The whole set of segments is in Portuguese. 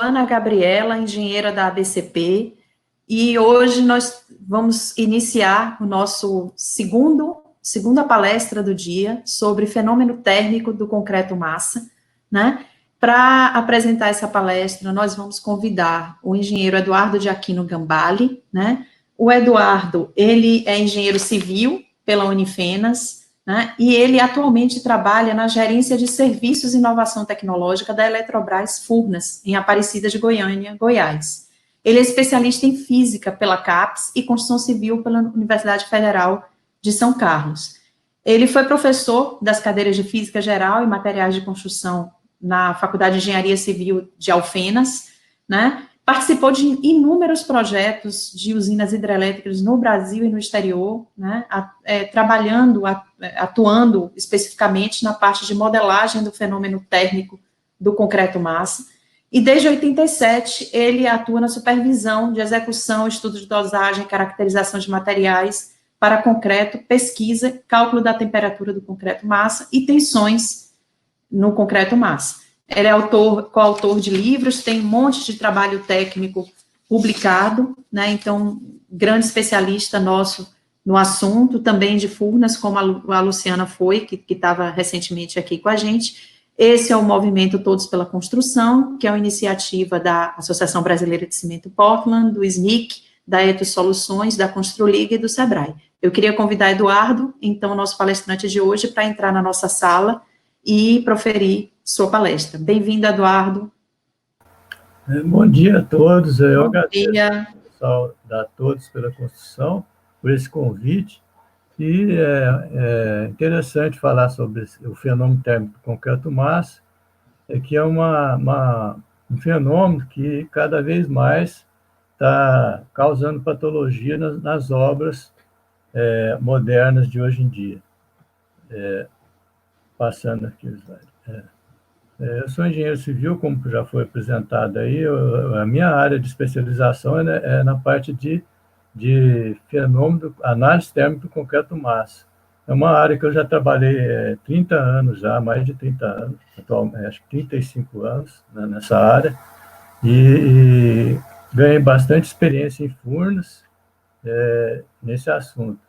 Ana Gabriela, engenheira da ABCP, e hoje nós vamos iniciar o nosso segunda palestra do dia sobre fenômeno térmico do concreto massa, né? Para apresentar essa palestra, nós vamos convidar o engenheiro Eduardo de Aquino Gambale, né? O Eduardo, ele é engenheiro civil pela Unifenas, né? E ele atualmente trabalha na gerência de serviços e inovação tecnológica da Eletrobras Furnas, em Aparecida de Goiânia, Goiás. Ele é especialista em física pela CAPES e construção civil pela Universidade Federal de São Carlos. Ele foi professor das cadeiras de Física Geral e Materiais de Construção na Faculdade de Engenharia Civil de Alfenas, né? Participou de inúmeros projetos de usinas hidrelétricas no Brasil e no exterior, né? Atuando especificamente na parte de modelagem do fenômeno térmico do concreto massa. E desde 87, ele atua na supervisão de execução, estudo de dosagem, caracterização de materiais para concreto, pesquisa, cálculo da temperatura do concreto massa e tensões no concreto massa. Ele é coautor de livros, tem um monte de trabalho técnico publicado, né? Então, grande especialista nosso no assunto, também de Furnas, como a Luciana foi, que estava recentemente aqui com a gente. Esse é o movimento Todos pela Construção, que é uma iniciativa da Associação Brasileira de Cimento Portland, do SNIC, da Etos Soluções, da Construliga e do Sebrae. Eu queria convidar Eduardo, então, nosso palestrante de hoje, para entrar na nossa sala e proferir sua palestra. Bem-vindo, Eduardo. Bom dia a todos. Eu agradeço a todos pela construção, por esse convite. E é interessante falar sobre o fenômeno térmico do concreto massa, que é um fenômeno que cada vez mais está causando patologia nas obras modernas de hoje em dia. Passando aqui o slide. Eu sou engenheiro civil, como já foi apresentado aí. A minha área de especialização é na parte de fenômeno, análise térmica do concreto massa. É uma área que eu já trabalhei 30 anos, mais de 30 anos, atualmente, acho que 35 anos, né, nessa área, e ganhei bastante experiência em Furnas nesse assunto.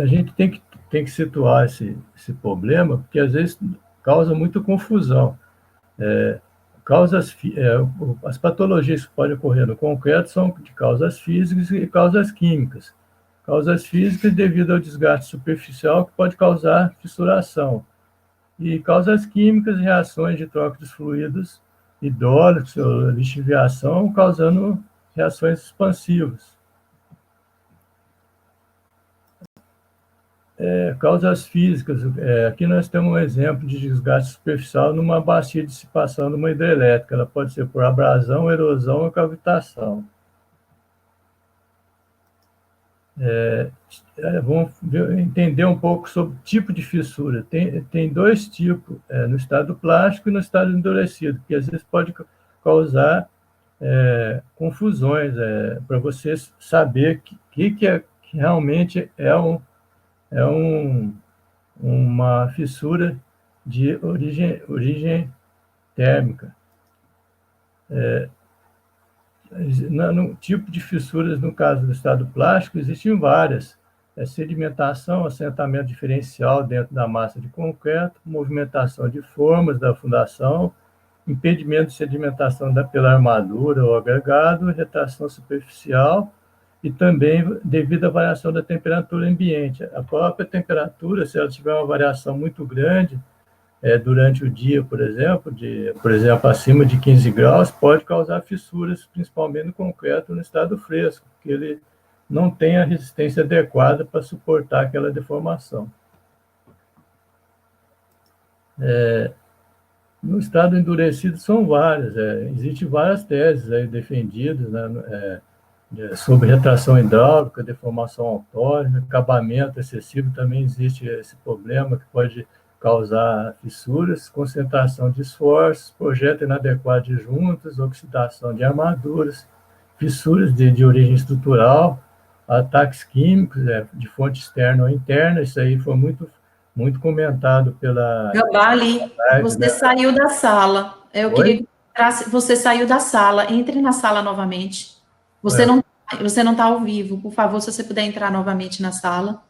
A gente tem que situar esse problema, porque às vezes causa muita confusão. As patologias que podem ocorrer no concreto são de causas físicas e causas químicas. Causas físicas devido ao desgaste superficial, que pode causar fissuração. E causas químicas, reações de troca dos fluidos hidráulicos, lixiviação, causando reações expansivas. Causas físicas. Aqui nós temos um exemplo de desgaste superficial numa bacia de dissipação de uma hidrelétrica. Ela pode ser por abrasão, erosão ou cavitação. Vamos entender um pouco sobre o tipo de fissura. Tem dois tipos, no estado plástico e no estado endurecido, que às vezes pode causar confusões, para você saber que realmente é uma fissura de origem térmica. No tipo de fissuras, no caso do estado plástico, existem várias. Sedimentação, assentamento diferencial dentro da massa de concreto, movimentação de formas da fundação, impedimento de sedimentação pela armadura ou agregado, retração superficial, e também devido à variação da temperatura ambiente. A própria temperatura, se ela tiver uma variação muito grande durante o dia, por exemplo, acima de 15 graus, pode causar fissuras, principalmente no concreto no estado fresco, porque ele não tem a resistência adequada para suportar aquela deformação. No estado endurecido são várias, existem várias teses aí defendidas, né, sobre retração hidráulica, deformação autônoma, acabamento excessivo, também existe esse problema que pode causar fissuras, concentração de esforços, projeto inadequado de juntas, oxidação de armaduras, fissuras de origem estrutural, ataques químicos de fonte externa ou interna. Isso aí foi muito comentado pela Gabali, live, você né? saiu da sala. Eu queria Oi? que você saiu da sala. Entre na sala novamente. Você É, não, você não está ao vivo. Por favor, se você puder entrar novamente na sala.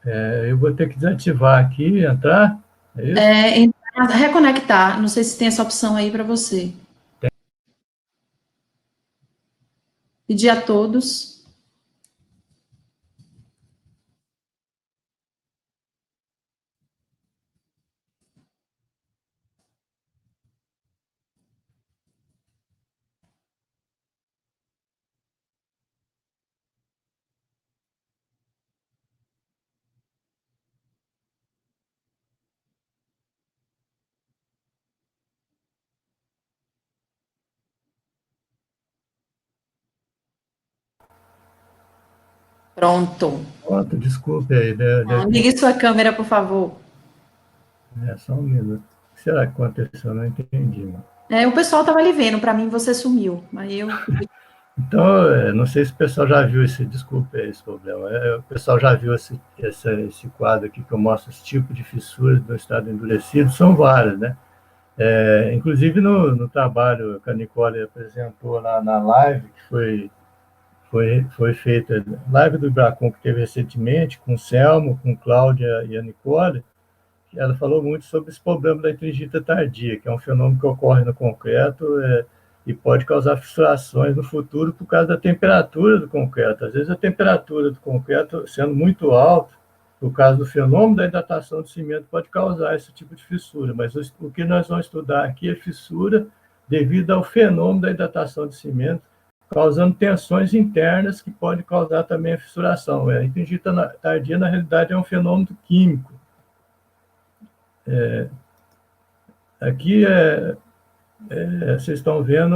eu vou ter que desativar aqui e entrar, é isso? Reconectar. Não sei se tem essa opção aí para você. Pedir a todos. Pronto. Pronto, desculpe aí, Ligue sua câmera, por favor. só um minuto. O que será que aconteceu? Eu não entendi. Não. O pessoal estava ali vendo. Para mim, você sumiu. Aí eu. Então, não sei se o pessoal já viu desculpe esse problema, o pessoal já viu esse quadro aqui que eu mostro os tipos de fissuras do estado endurecido, são várias, né? Inclusive no trabalho que a Nicole apresentou lá na live, que foi feita, live do Ibracon que teve recentemente, com o Selmo, com Cláudia e a Nicole, ela falou muito sobre esse problema da tringita tardia, que é um fenômeno que ocorre no concreto e pode causar fissurações no futuro por causa da temperatura do concreto. Às vezes a temperatura do concreto sendo muito alta, por causa do fenômeno da hidratação do cimento, pode causar esse tipo de fissura. Mas o que nós vamos estudar aqui é fissura devido ao fenômeno da hidratação do cimento, causando tensões internas que pode causar também a fissuração. A tringita tardia, na realidade, é um fenômeno químico. Aqui vocês estão vendo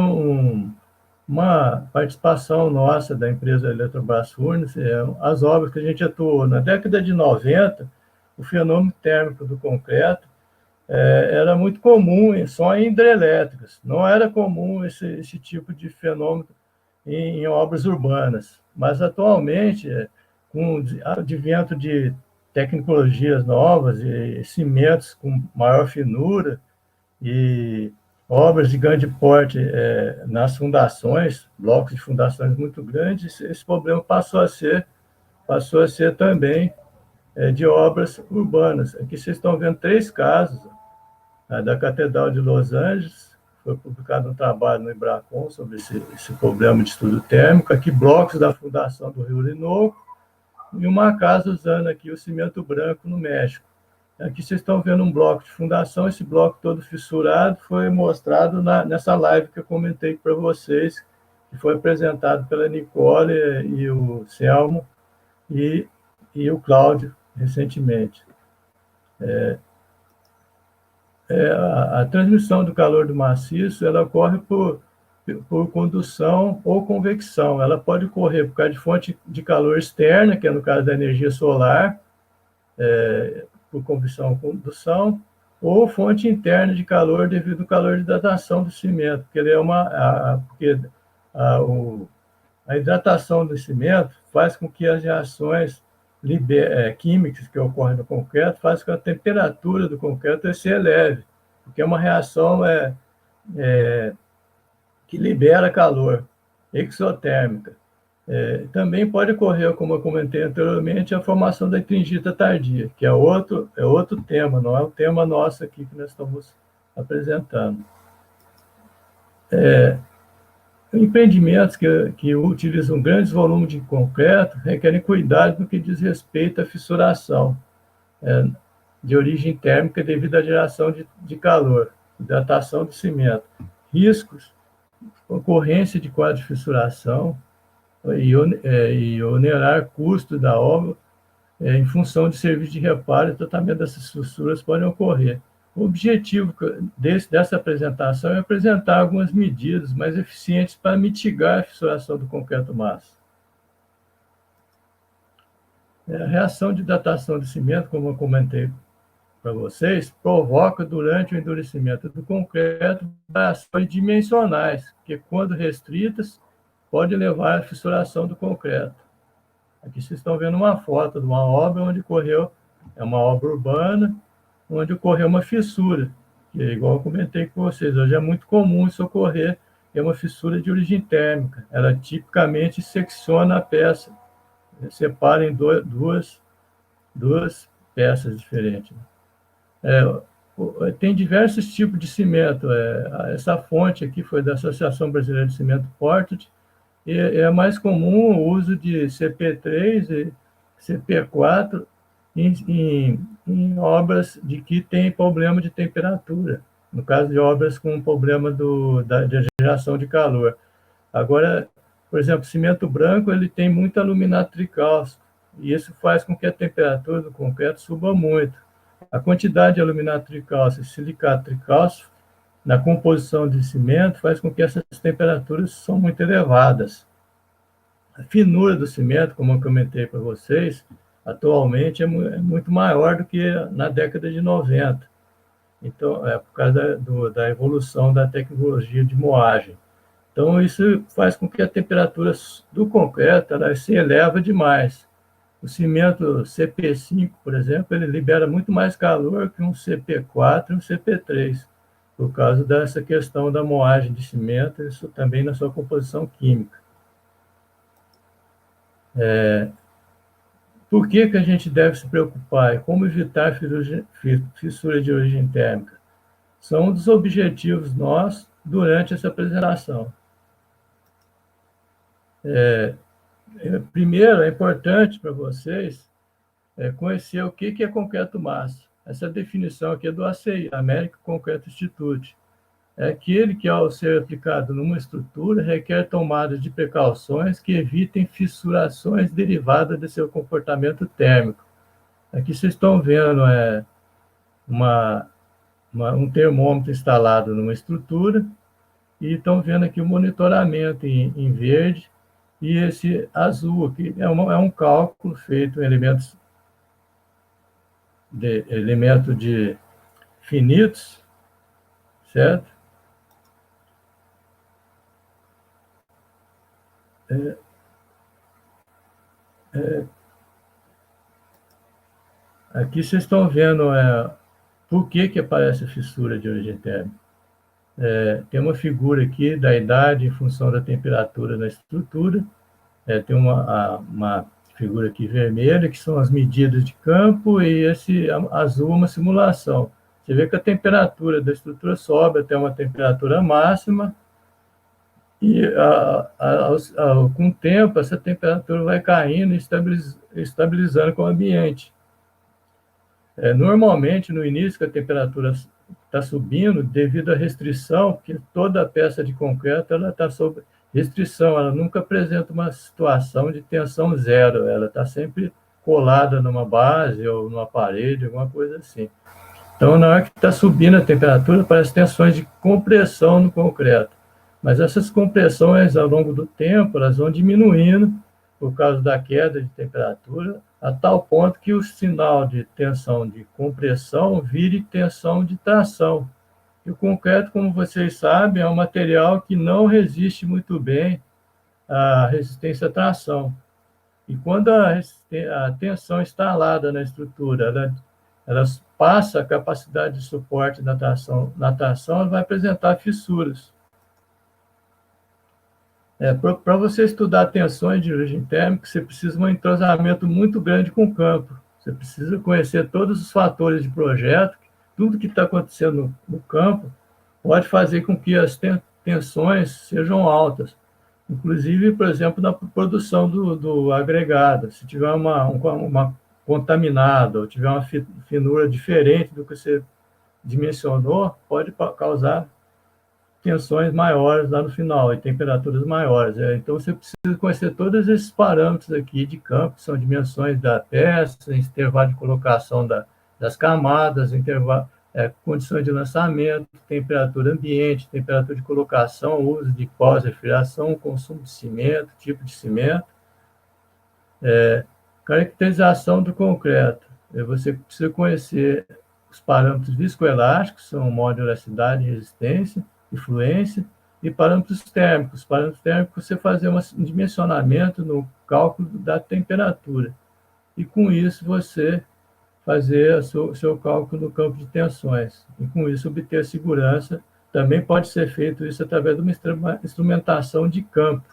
uma participação nossa da empresa Eletrobras Furnas, as obras que a gente atuou. Na década de 90, o fenômeno térmico do concreto era muito comum só em hidrelétricas, não era comum esse tipo de fenômeno em obras urbanas. Mas, atualmente, com o advento de tecnologias novas e cimentos com maior finura, e obras de grande porte nas fundações, blocos de fundações muito grandes, esse problema passou a ser também de obras urbanas. Aqui vocês estão vendo 3 casos. Da Catedral de Los Angeles, foi publicado um trabalho no Ibracon sobre esse problema de estudo térmico. Aqui, blocos da fundação do Rio Orinoco, e uma casa usando aqui o cimento branco no México. Aqui vocês estão vendo um bloco de fundação, esse bloco todo fissurado foi mostrado nessa live que eu comentei para vocês, que foi apresentado pela Nicole e o Selmo e o Cláudio recentemente. A transmissão do calor do maciço ela ocorre por condução ou convecção. Ela pode ocorrer por causa de fonte de calor externa, que é no caso da energia solar, por convecção ou condução, ou fonte interna de calor devido ao calor de hidratação do cimento, porque ele é porque a hidratação do cimento faz com que as reações químicas que ocorrem no concreto faz com que a temperatura do concreto se eleve, porque é uma reação que libera calor, exotérmica. Também pode ocorrer, como eu comentei anteriormente, a formação da tringita tardia, que é outro tema, não é o tema nosso aqui que nós estamos apresentando. Empreendimentos que utilizam grandes volumes de concreto requerem cuidado no que diz respeito à fissuração de origem térmica devido à geração de calor, hidratação do cimento. Riscos, ocorrência de quadro de fissuração, e onerar custo da obra em função de serviço de reparo e tratamento dessas fissuras podem ocorrer. O objetivo dessa apresentação é apresentar algumas medidas mais eficientes para mitigar a fissuração do concreto massa. A reação de hidratação do cimento, como eu comentei para vocês, provoca durante o endurecimento do concreto variações dimensionais, que, quando restritas, pode levar à fissuração do concreto. Aqui vocês estão vendo uma foto de uma obra onde ocorreu é uma obra urbana onde ocorreu uma fissura, que é igual eu comentei com vocês, hoje é muito comum isso ocorrer, é uma fissura de origem térmica. Ela tipicamente secciona a peça, separa em duas peças diferentes. Tem diversos tipos de cimento. Essa fonte aqui foi da Associação Brasileira de Cimento Portland, e é mais comum o uso de CP3 e CP4 em obras de que tem problema de temperatura, no caso de obras com problema da geração de calor. Agora, por exemplo, cimento branco ele tem muito aluminato tricálcico, e isso faz com que a temperatura do concreto suba muito. A quantidade de aluminato tricálcico e silicato tricálcico na composição de cimento faz com que essas temperaturas são muito elevadas. A finura do cimento, como eu comentei para vocês, atualmente é muito maior do que na década de 90. Então, é por causa da evolução da tecnologia de moagem. Então, isso faz com que a temperatura do concreto ela se eleva demais. O cimento CP5, por exemplo, ele libera muito mais calor que um CP4 e um CP3, por causa dessa questão da moagem de cimento, isso também na sua composição química. Por que a gente deve se preocupar? E como evitar fissura de origem térmica? São um dos objetivos nossos durante essa apresentação. Primeiro, é importante para vocês conhecer o que é concreto massa. Essa definição aqui é do ACI, American Concrete Institute. É aquele que, ao ser aplicado numa estrutura, requer tomada de precauções que evitem fissurações derivadas de seu comportamento térmico. Aqui vocês estão vendo um termômetro instalado numa estrutura e estão vendo aqui o monitoramento em verde e esse azul aqui é um cálculo feito em elementos de finitos, certo? Aqui vocês estão vendo por que aparece a fissura de origem térmica. Tem uma figura aqui da idade em função da temperatura na estrutura. Tem uma figura aqui vermelha, que são as medidas de campo, e esse azul é uma simulação. Você vê que a temperatura da estrutura sobe até uma temperatura máxima, e com o tempo essa temperatura vai caindo e estabilizando com o ambiente. Normalmente, no início, que a temperatura está subindo devido à restrição, porque toda a peça de concreto está sob restrição, ela nunca apresenta uma situação de tensão zero, ela está sempre colada numa base ou numa parede, alguma coisa assim. Então, na hora que está subindo a temperatura, aparecem tensões de compressão no concreto. Mas essas compressões, ao longo do tempo, elas vão diminuindo por causa da queda de temperatura, a tal ponto que o sinal de tensão de compressão vire tensão de tração. E o concreto, como vocês sabem, é um material que não resiste muito bem à resistência à tração. E quando a tensão instalada na estrutura ela passa a capacidade de suporte da tração, ela vai apresentar fissuras. Para você estudar tensões de origem térmica, você precisa de um entrosamento muito grande com o campo. Você precisa conhecer todos os fatores de projeto, tudo que está acontecendo no campo pode fazer com que as tensões sejam altas. Inclusive, por exemplo, na produção do agregado. Se tiver uma contaminada ou tiver uma finura diferente do que você dimensionou, pode causar tensões maiores lá no final e temperaturas maiores. Então, você precisa conhecer todos esses parâmetros aqui de campo, que são dimensões da peça, intervalo de colocação das camadas, condições de lançamento, temperatura ambiente, temperatura de colocação, uso de pós-refrigeração, consumo de cimento, tipo de cimento, caracterização do concreto. Você precisa conhecer os parâmetros viscoelásticos, são modularidade, resistência, influência, e parâmetros térmicos. Parâmetros térmicos, você fazer um dimensionamento no cálculo da temperatura. E com isso você fazer o seu cálculo do campo de tensões, e com isso obter a segurança. Também pode ser feito isso através de uma instrumentação de campo.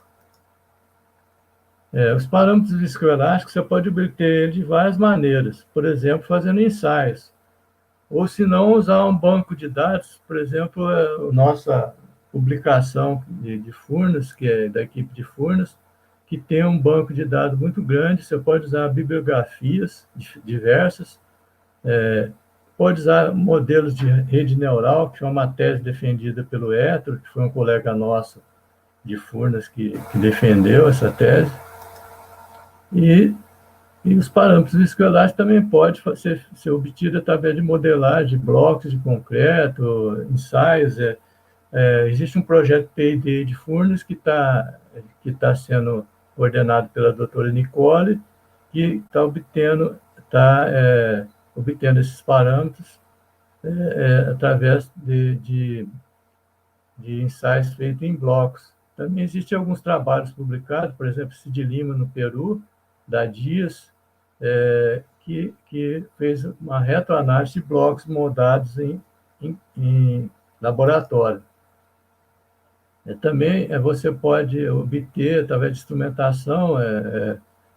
Os parâmetros viscoelásticos você pode obter ele de várias maneiras, por exemplo, fazendo ensaios, ou se não, usar um banco de dados, por exemplo, a nossa publicação de Furnas, que é da equipe de Furnas, que tem um banco de dados muito grande. Você pode usar bibliografias diversas, pode usar modelos de rede neural, que é uma tese defendida pelo Hétero, que foi um colega nosso de Furnas que defendeu essa tese. E os parâmetros viscoelásticos também podem ser obtidos através de modelagem de blocos de concreto, ensaios. Existe um projeto P&D de Furnas que tá sendo coordenado pela doutora Nicole, que está obtendo esses parâmetros através de ensaios feitos em blocos. Também existem alguns trabalhos publicados, por exemplo, Cid Lima, no Peru, da Dias, que fez uma retroanálise de blocos moldados em laboratório. Também você pode obter, através de instrumentação,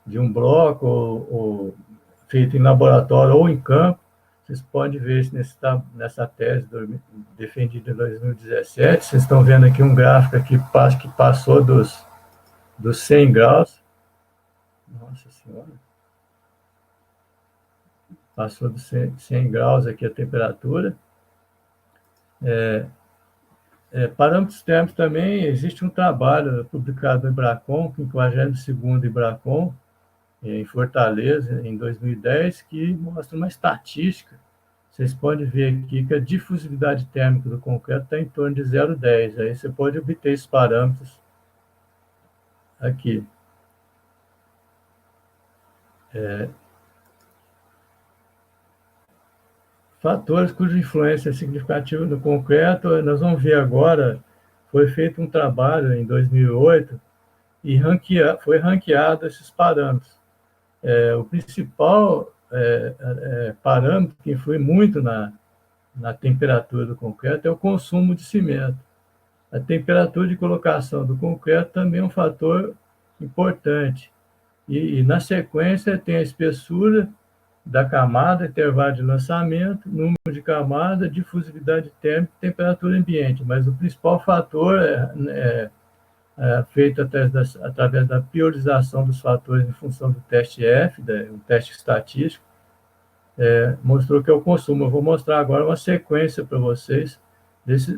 de um bloco ou feito em laboratório ou em campo. Vocês podem ver isso nessa tese defendida em 2017. Vocês estão vendo aqui um gráfico aqui que passou dos 100 graus. Nossa Senhora! Passou dos 100 graus aqui a temperatura. Parâmetros térmicos também, existe um trabalho publicado no Embracon, 52º Embracon, em Fortaleza, em 2010, que mostra uma estatística. Vocês podem ver aqui que a difusividade térmica do concreto está em torno de 0,10. Aí você pode obter esses parâmetros aqui. Fatores cuja influência é significativa no concreto, nós vamos ver agora. Foi feito um trabalho em 2008 e foi ranqueado esses parâmetros. O principal parâmetro que influi muito na temperatura do concreto é o consumo de cimento. A temperatura de colocação do concreto também é um fator importante. E na sequência, tem a espessura da camada, intervalo de lançamento, número de camada, difusividade térmica e temperatura ambiente. Mas o principal fator feito através da priorização dos fatores em função do teste F, um teste estatístico, mostrou que é o consumo. Eu vou mostrar agora uma sequência para vocês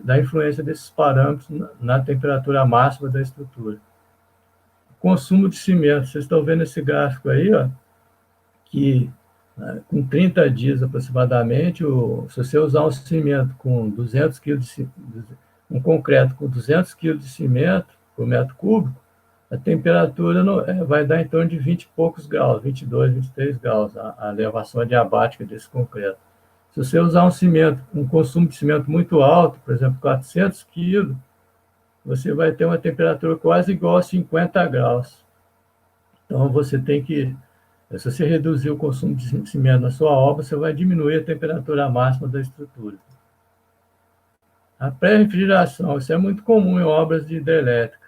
da influência desses parâmetros na temperatura máxima da estrutura. Consumo de cimento. Vocês estão vendo esse gráfico aí, ó, que com 30 dias aproximadamente, se você usar um cimento com 200 kg um concreto com 200 kg de cimento por metro cúbico, a temperatura vai dar em torno de 20 e poucos graus, 22, 23 graus, a elevação adiabática desse concreto. Se você usar um consumo de cimento muito alto, por exemplo, 400 kg, você vai ter uma temperatura quase igual a 50 graus. Então, você tem que, se você reduzir o consumo de cimento na sua obra, você vai diminuir a temperatura máxima da estrutura. A pré-refrigeração, isso é muito comum em obras de hidrelétrica.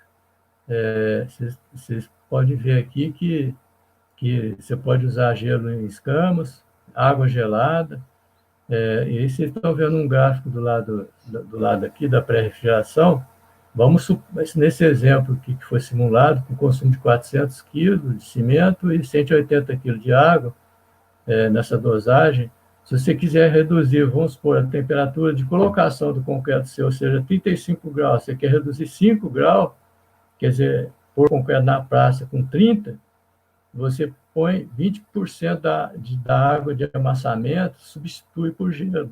Vocês podem ver aqui que você pode usar gelo em escamas, água gelada, e aí vocês estão vendo um gráfico do lado aqui da pré-refrigeração. Nesse exemplo aqui que foi simulado, com consumo de 400 kg de cimento e 180 kg de água, nessa dosagem, se você quiser reduzir, vamos supor, a temperatura de colocação do concreto seu, ou seja, 35 graus, você quer reduzir 5 graus, quer dizer, pôr concreto na praça com 30, você põe 20% da água de amassamento, substitui por gelo.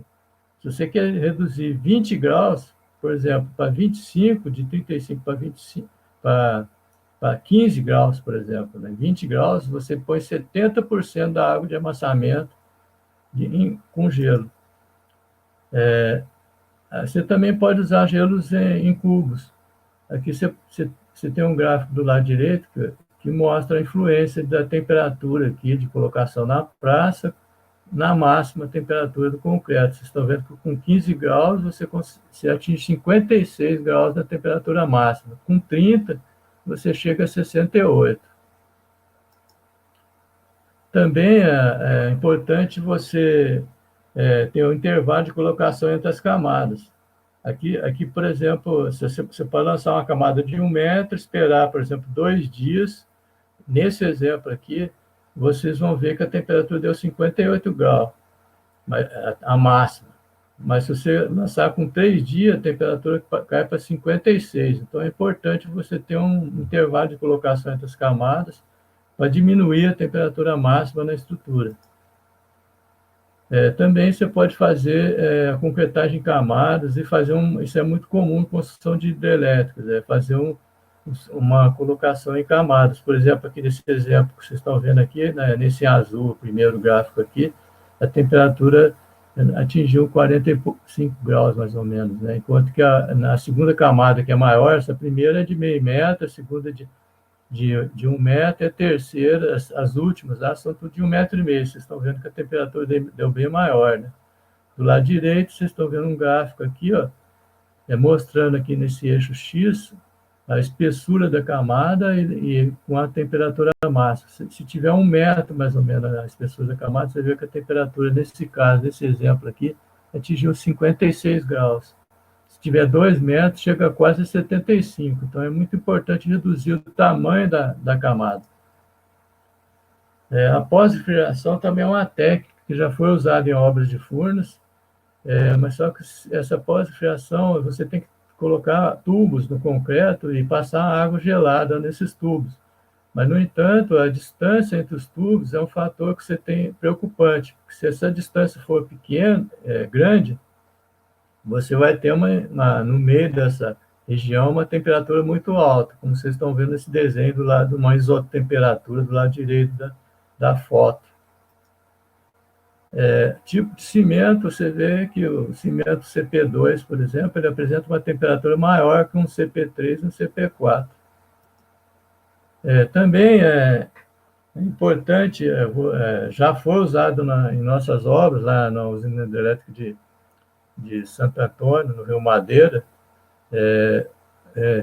Se você quer reduzir 20 graus, por exemplo, para 25, de 35 para 25, para 15 graus, por exemplo, né? 20 graus, você põe 70% da água de amassamento com gelo. Você também pode usar gelos em cubos. Aqui você tem um gráfico do lado direito que mostra a influência da temperatura aqui de colocação na praça na máxima temperatura do concreto. Vocês estão vendo que com 15 graus você atinge 56 graus na temperatura máxima. Com 30, você chega a 68. Também é importante você ter um intervalo de colocação entre as camadas. Aqui, por exemplo, você pode lançar uma camada de 1 metro, esperar, por exemplo, 2 dias. Nesse exemplo aqui, vocês vão ver que a temperatura deu 58 graus, a máxima. Mas se você lançar com 3 dias, a temperatura cai para 56. Então, é importante você ter um intervalo de colocação entre as camadas para diminuir a temperatura máxima na estrutura. Também você pode fazer a concretagem em camadas e fazer isso é muito comum em construção de hidrelétricas, fazer uma colocação em camadas. Por exemplo, aqui nesse exemplo que vocês estão vendo aqui, né, nesse azul, o primeiro gráfico aqui, a temperatura atingiu 45 graus, mais ou menos, né? Enquanto que na segunda camada, que é maior, essa primeira é de meio metro, a segunda de 1 metro, e a terceira, as últimas lá, são tudo de 1,5 metro. Vocês estão vendo que a temperatura deu bem maior, né? Do lado direito, vocês estão vendo um gráfico aqui, ó, mostrando aqui nesse eixo X a espessura da camada e com a temperatura máxima. Se tiver 1 metro, mais ou menos, a espessura da camada, você vê que a temperatura, nesse caso, nesse exemplo aqui, atingiu 56 graus. Se tiver 2 metros, chega a quase 75. Então, é muito importante reduzir o tamanho da camada. A pós-refrigeração também é uma técnica que já foi usada em obras de Furnas, mas só que essa pós-refrigeração, você tem que colocar tubos no concreto e passar água gelada nesses tubos. Mas, no entanto, a distância entre os tubos é um fator que você tem preocupante, porque se essa distância for pequena, grande, você vai ter no meio dessa região uma temperatura muito alta, como vocês estão vendo nesse desenho do lado, uma isotemperatura do lado direito da foto. Tipo de cimento, você vê que o cimento CP2, por exemplo, ele apresenta uma temperatura maior que um CP3 e um CP4. Também é importante, já foi usado em nossas obras, lá na usina hidrelétrica de Santo Antônio, no Rio Madeira.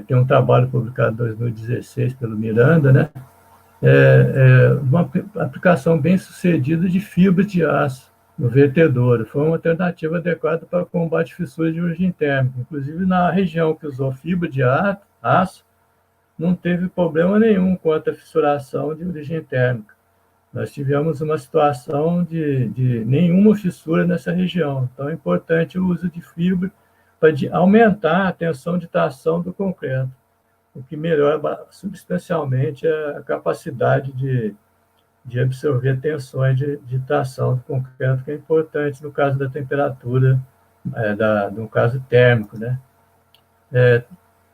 Tem um trabalho publicado em 2016 pelo Miranda, né? Uma aplicação bem sucedida de fibra de aço no vertedouro. Foi uma alternativa adequada para o combate de fissuras de origem térmica. Inclusive, na região que usou fibra de aço, não teve problema nenhum quanto à fissuração de origem térmica. Nós tivemos uma situação de nenhuma fissura nessa região. Então, é importante o uso de fibra para aumentar a tensão de tração do concreto, o que melhora substancialmente a capacidade de absorver tensões de tração do concreto, que é importante no caso da temperatura, no caso térmico, né?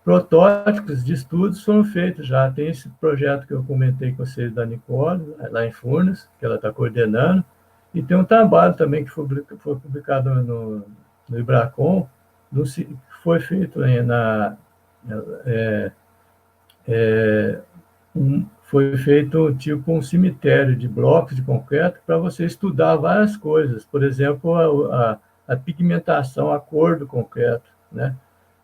Protótipos de estudos foram feitos já. Tem esse projeto que eu comentei com vocês da Nicole, lá em Furnas, que ela está coordenando, e tem um trabalho também que foi publicado no Ibracon, que foi feito foi feito tipo um cemitério de blocos de concreto para você estudar várias coisas, por exemplo, a pigmentação, a cor do concreto, né?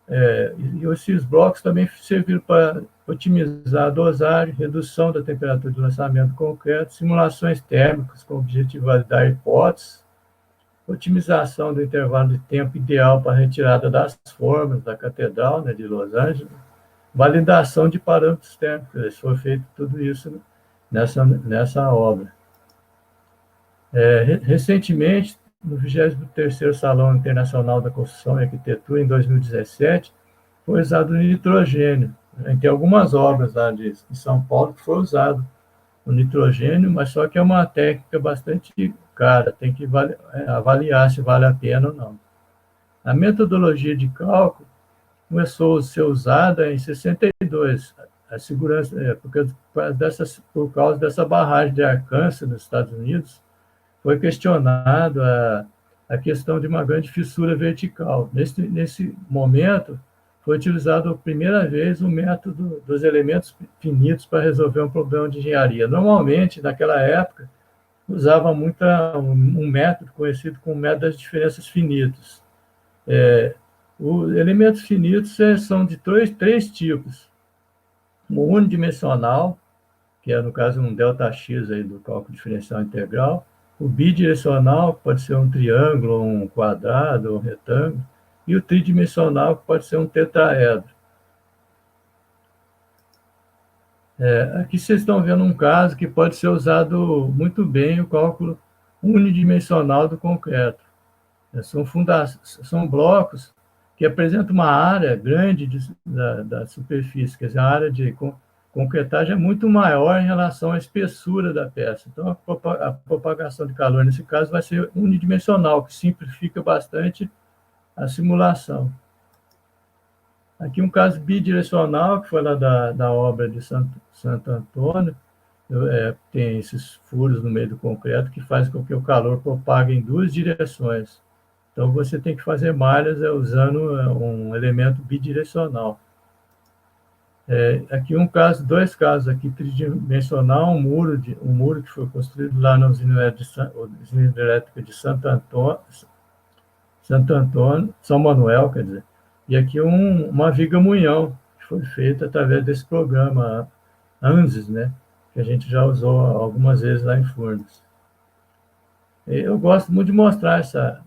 E esses blocos também serviram para otimizar a dosagem, redução da temperatura de lançamento do concreto, simulações térmicas com o objetivo de validar hipóteses, otimização do intervalo de tempo ideal para a retirada das formas da Catedral, né, de Los Angeles, validação de parâmetros térmicos. Foi feito tudo isso nessa obra. Recentemente, no 23º Salão Internacional da Construção e Arquitetura, em 2017, foi usado o nitrogênio. Tem algumas obras lá de São Paulo que foi usado o nitrogênio, mas só que é uma técnica bastante cara, tem que avaliar se vale a pena ou não. A metodologia de cálculo começou a ser usada em 62, a segurança, por causa dessa barragem de Arkansas, nos Estados Unidos, foi questionado a questão de uma grande fissura vertical. Nesse momento, foi utilizado a primeira vez o método dos elementos finitos para resolver um problema de engenharia. Normalmente, naquela época, usava muito um método conhecido como método das diferenças finitas. Os elementos finitos são de três tipos. O unidimensional, que é, no caso, um ΔX aí do cálculo diferencial integral. O bidirecional, que pode ser um triângulo, um quadrado, um retângulo. E o tridimensional, que pode ser um tetraedro. Aqui vocês estão vendo um caso que pode ser usado muito bem, o cálculo unidimensional do concreto. São blocos que apresentam uma área grande da superfície, quer dizer, a área de concretagem é muito maior em relação à espessura da peça. Então, a propagação de calor, nesse caso, vai ser unidimensional, que simplifica bastante a simulação. Aqui um caso bidirecional, que foi lá da obra de Santo Antônio, tem esses furos no meio do concreto que faz com que o calor propague em duas direções. Então, você tem que fazer malhas usando um elemento bidirecional. Aqui dois casos aqui, tridimensional, um muro que foi construído lá na usina elétrica de São Manuel, quer dizer, e aqui uma viga munhão, que foi feita através desse programa ANSYS, né, que a gente já usou algumas vezes lá em Furnas. Eu gosto muito de mostrar essa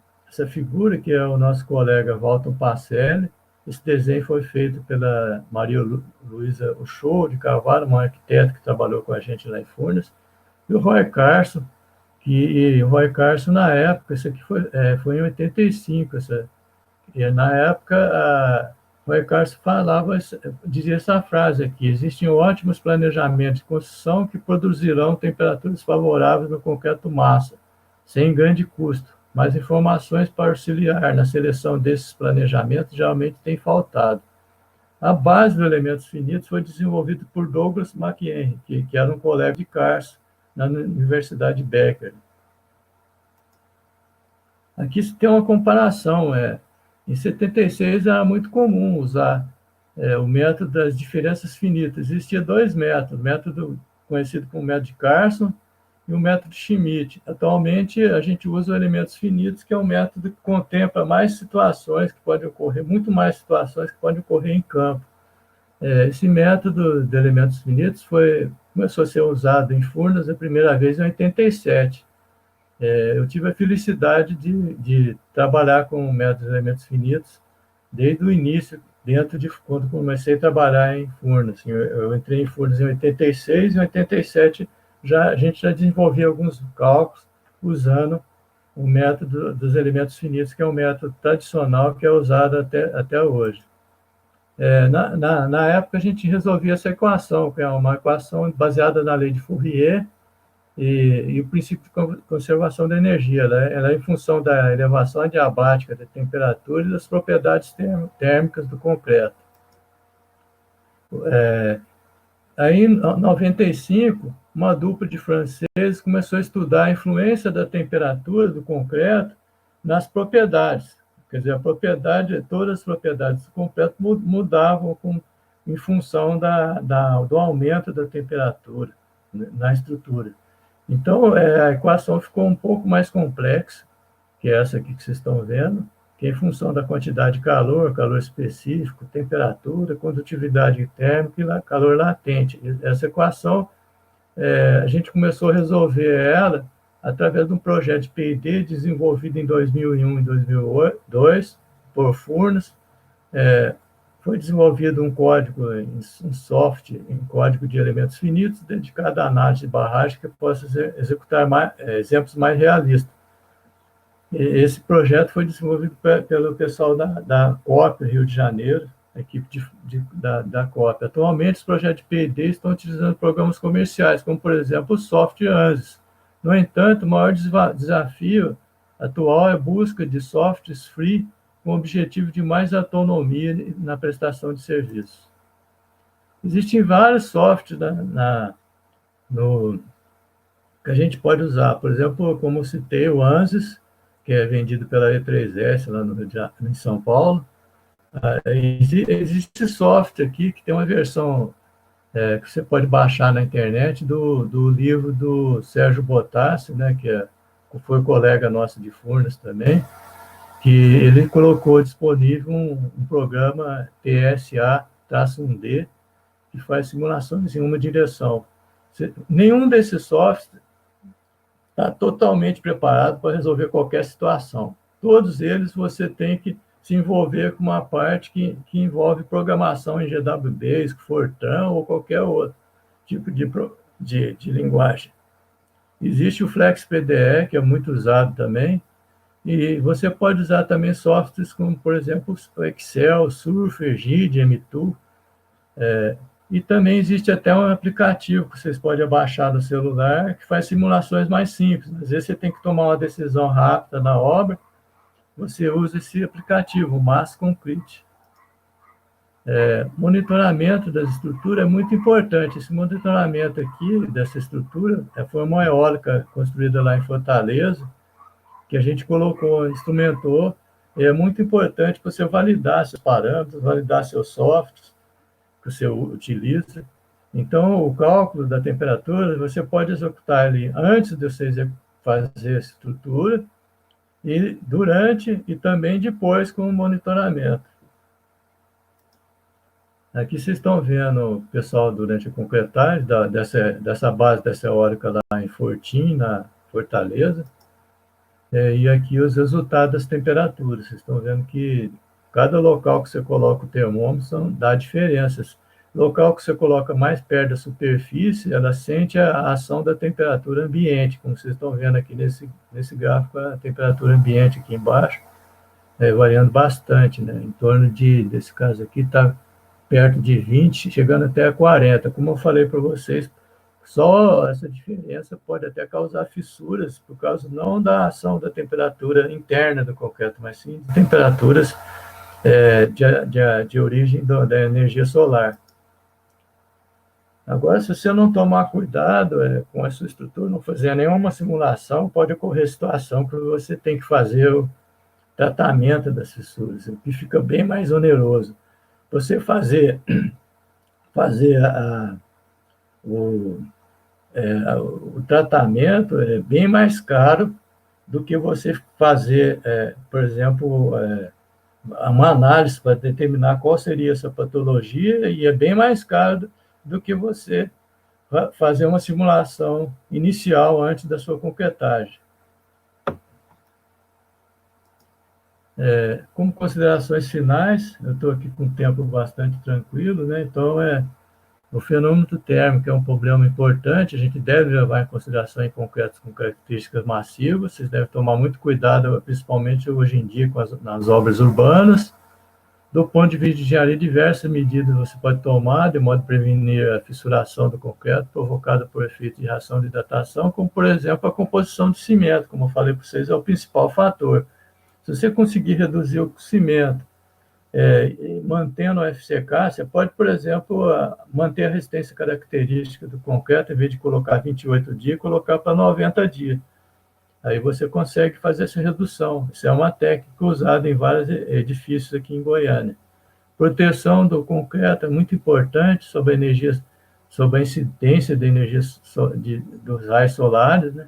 figura, que é o nosso colega Walton Pacelli. Esse desenho foi feito pela Maria Luísa Uchoa de Carvalho, uma arquiteta que trabalhou com a gente lá em Furnas, e o Roy Carson, na época, isso aqui foi em 85, e na época o Roy Carson dizia essa frase aqui: existem ótimos planejamentos de construção que produzirão temperaturas favoráveis no concreto massa, sem grande custo, mas informações para auxiliar na seleção desses planejamentos geralmente têm faltado. A base dos elementos finitos foi desenvolvida por Douglas McHenry, que era um colega de Carson na Universidade de Becker. Aqui se tem uma comparação. Em 76 era muito comum usar o método das diferenças finitas. Existia dois métodos, o método conhecido como método de Carson e o método Schmidt. Atualmente, a gente usa os elementos finitos, que é um método que contempla mais situações que podem ocorrer, muito mais situações que podem ocorrer em campo. Esse método de elementos finitos começou a ser usado em Furnas a primeira vez em 87. Eu tive a felicidade de trabalhar com o método de elementos finitos desde o início, quando comecei a trabalhar em Furnas. Eu entrei em Furnas em 86 e em 87 a gente já desenvolvia alguns cálculos usando o método dos elementos finitos, que é um método tradicional que é usado até hoje. Na época, a gente resolvia essa equação, que é uma equação baseada na lei de Fourier e o princípio de conservação da energia. Ela é em função da elevação adiabática da temperatura e das propriedades térmicas do concreto. Aí, em 95, uma dupla de franceses começou a estudar a influência da temperatura do concreto nas propriedades. Quer dizer, todas as propriedades do concreto mudavam em função do aumento da temperatura na estrutura. Então, a equação ficou um pouco mais complexa, que é essa aqui que vocês estão vendo, que é em função da quantidade de calor específico, temperatura, condutividade térmica e calor latente. Essa equação, a gente começou a resolver ela através de um projeto de P&D desenvolvido em 2001 e 2002 por Furnas. Foi desenvolvido um código, um software, em código de elementos finitos, dedicado à análise de barragem que possa executar exemplos mais realistas. Esse projeto foi desenvolvido pelo pessoal da COP, Rio de Janeiro, a equipe da COP. Atualmente, os projetos de P&D estão utilizando programas comerciais, como, por exemplo, o software ANSYS. No entanto, o maior desafio atual é a busca de softwares free com o objetivo de mais autonomia na prestação de serviços. Existem vários softwares que a gente pode usar. Por exemplo, como eu citei, o ANSYS, que é vendido pela E3S, lá em São Paulo. Existe software aqui que tem uma versão que você pode baixar na internet, do livro do Sérgio Botassi, né, que foi colega nosso de Furnas também, que ele colocou disponível um programa PSA-1D, que faz simulações em uma direção. Nenhum desses softwares está totalmente preparado para resolver qualquer situação. Todos eles você tem que se envolver com uma parte que envolve programação em GWBase, Fortran ou qualquer outro tipo de linguagem. Existe o FlexPDE, que é muito usado também, e você pode usar também softwares como, por exemplo, o Excel, Surfer, Gid, M2, e também existe até um aplicativo que vocês podem baixar no celular que faz simulações mais simples. Às vezes você tem que tomar uma decisão rápida na obra, você usa esse aplicativo, o Mass Concrete. Monitoramento das estruturas é muito importante. Esse monitoramento aqui, dessa estrutura, foi uma eólica construída lá em Fortaleza, que a gente colocou, instrumentou. É muito importante você validar seus parâmetros, validar seus softwares que você utiliza. Então, o cálculo da temperatura, você pode executar ele antes de você fazer a estrutura, e durante e também depois com o monitoramento. Aqui vocês estão vendo o pessoal durante a concretagem dessa base dessa eólica lá em Fortim, na Fortaleza, e aqui os resultados das temperaturas. Vocês estão vendo que cada local que você coloca o termômetro dá diferenças. Local que você coloca mais perto da superfície, ela sente a ação da temperatura ambiente, como vocês estão vendo aqui nesse gráfico, a temperatura ambiente aqui embaixo, variando bastante, né? Em torno desse caso aqui, está perto de 20, chegando até 40. Como eu falei para vocês, só essa diferença pode até causar fissuras, por causa não da ação da temperatura interna do concreto, mas sim de temperaturas de origem da energia solar. Agora, se você não tomar cuidado com a sua estrutura, não fazer nenhuma simulação, pode ocorrer situação que você tem que fazer o tratamento das fissuras, o que fica bem mais oneroso. Você fazer o tratamento é bem mais caro do que você fazer, por exemplo, uma análise para determinar qual seria essa patologia, e é bem mais caro do que você fazer uma simulação inicial antes da sua concretagem. Como considerações finais, eu estou aqui com um tempo bastante tranquilo, né? Então, o fenômeno térmico é um problema importante, a gente deve levar em consideração em concretos com características massivas, vocês devem tomar muito cuidado, principalmente hoje em dia, nas obras urbanas. Do ponto de vista de engenharia, diversas medidas você pode tomar, de modo a prevenir a fissuração do concreto provocada por efeito de reação de hidratação, como, por exemplo, a composição de cimento, como eu falei para vocês, é o principal fator. Se você conseguir reduzir o cimento, mantendo o FCK, você pode, por exemplo, manter a resistência característica do concreto, em vez de colocar 28 dias, colocar para 90 dias. Aí você consegue fazer essa redução. Isso é uma técnica usada em vários edifícios aqui em Goiânia. Proteção do concreto é muito importante sobre a incidência da energia dos raios solares, né?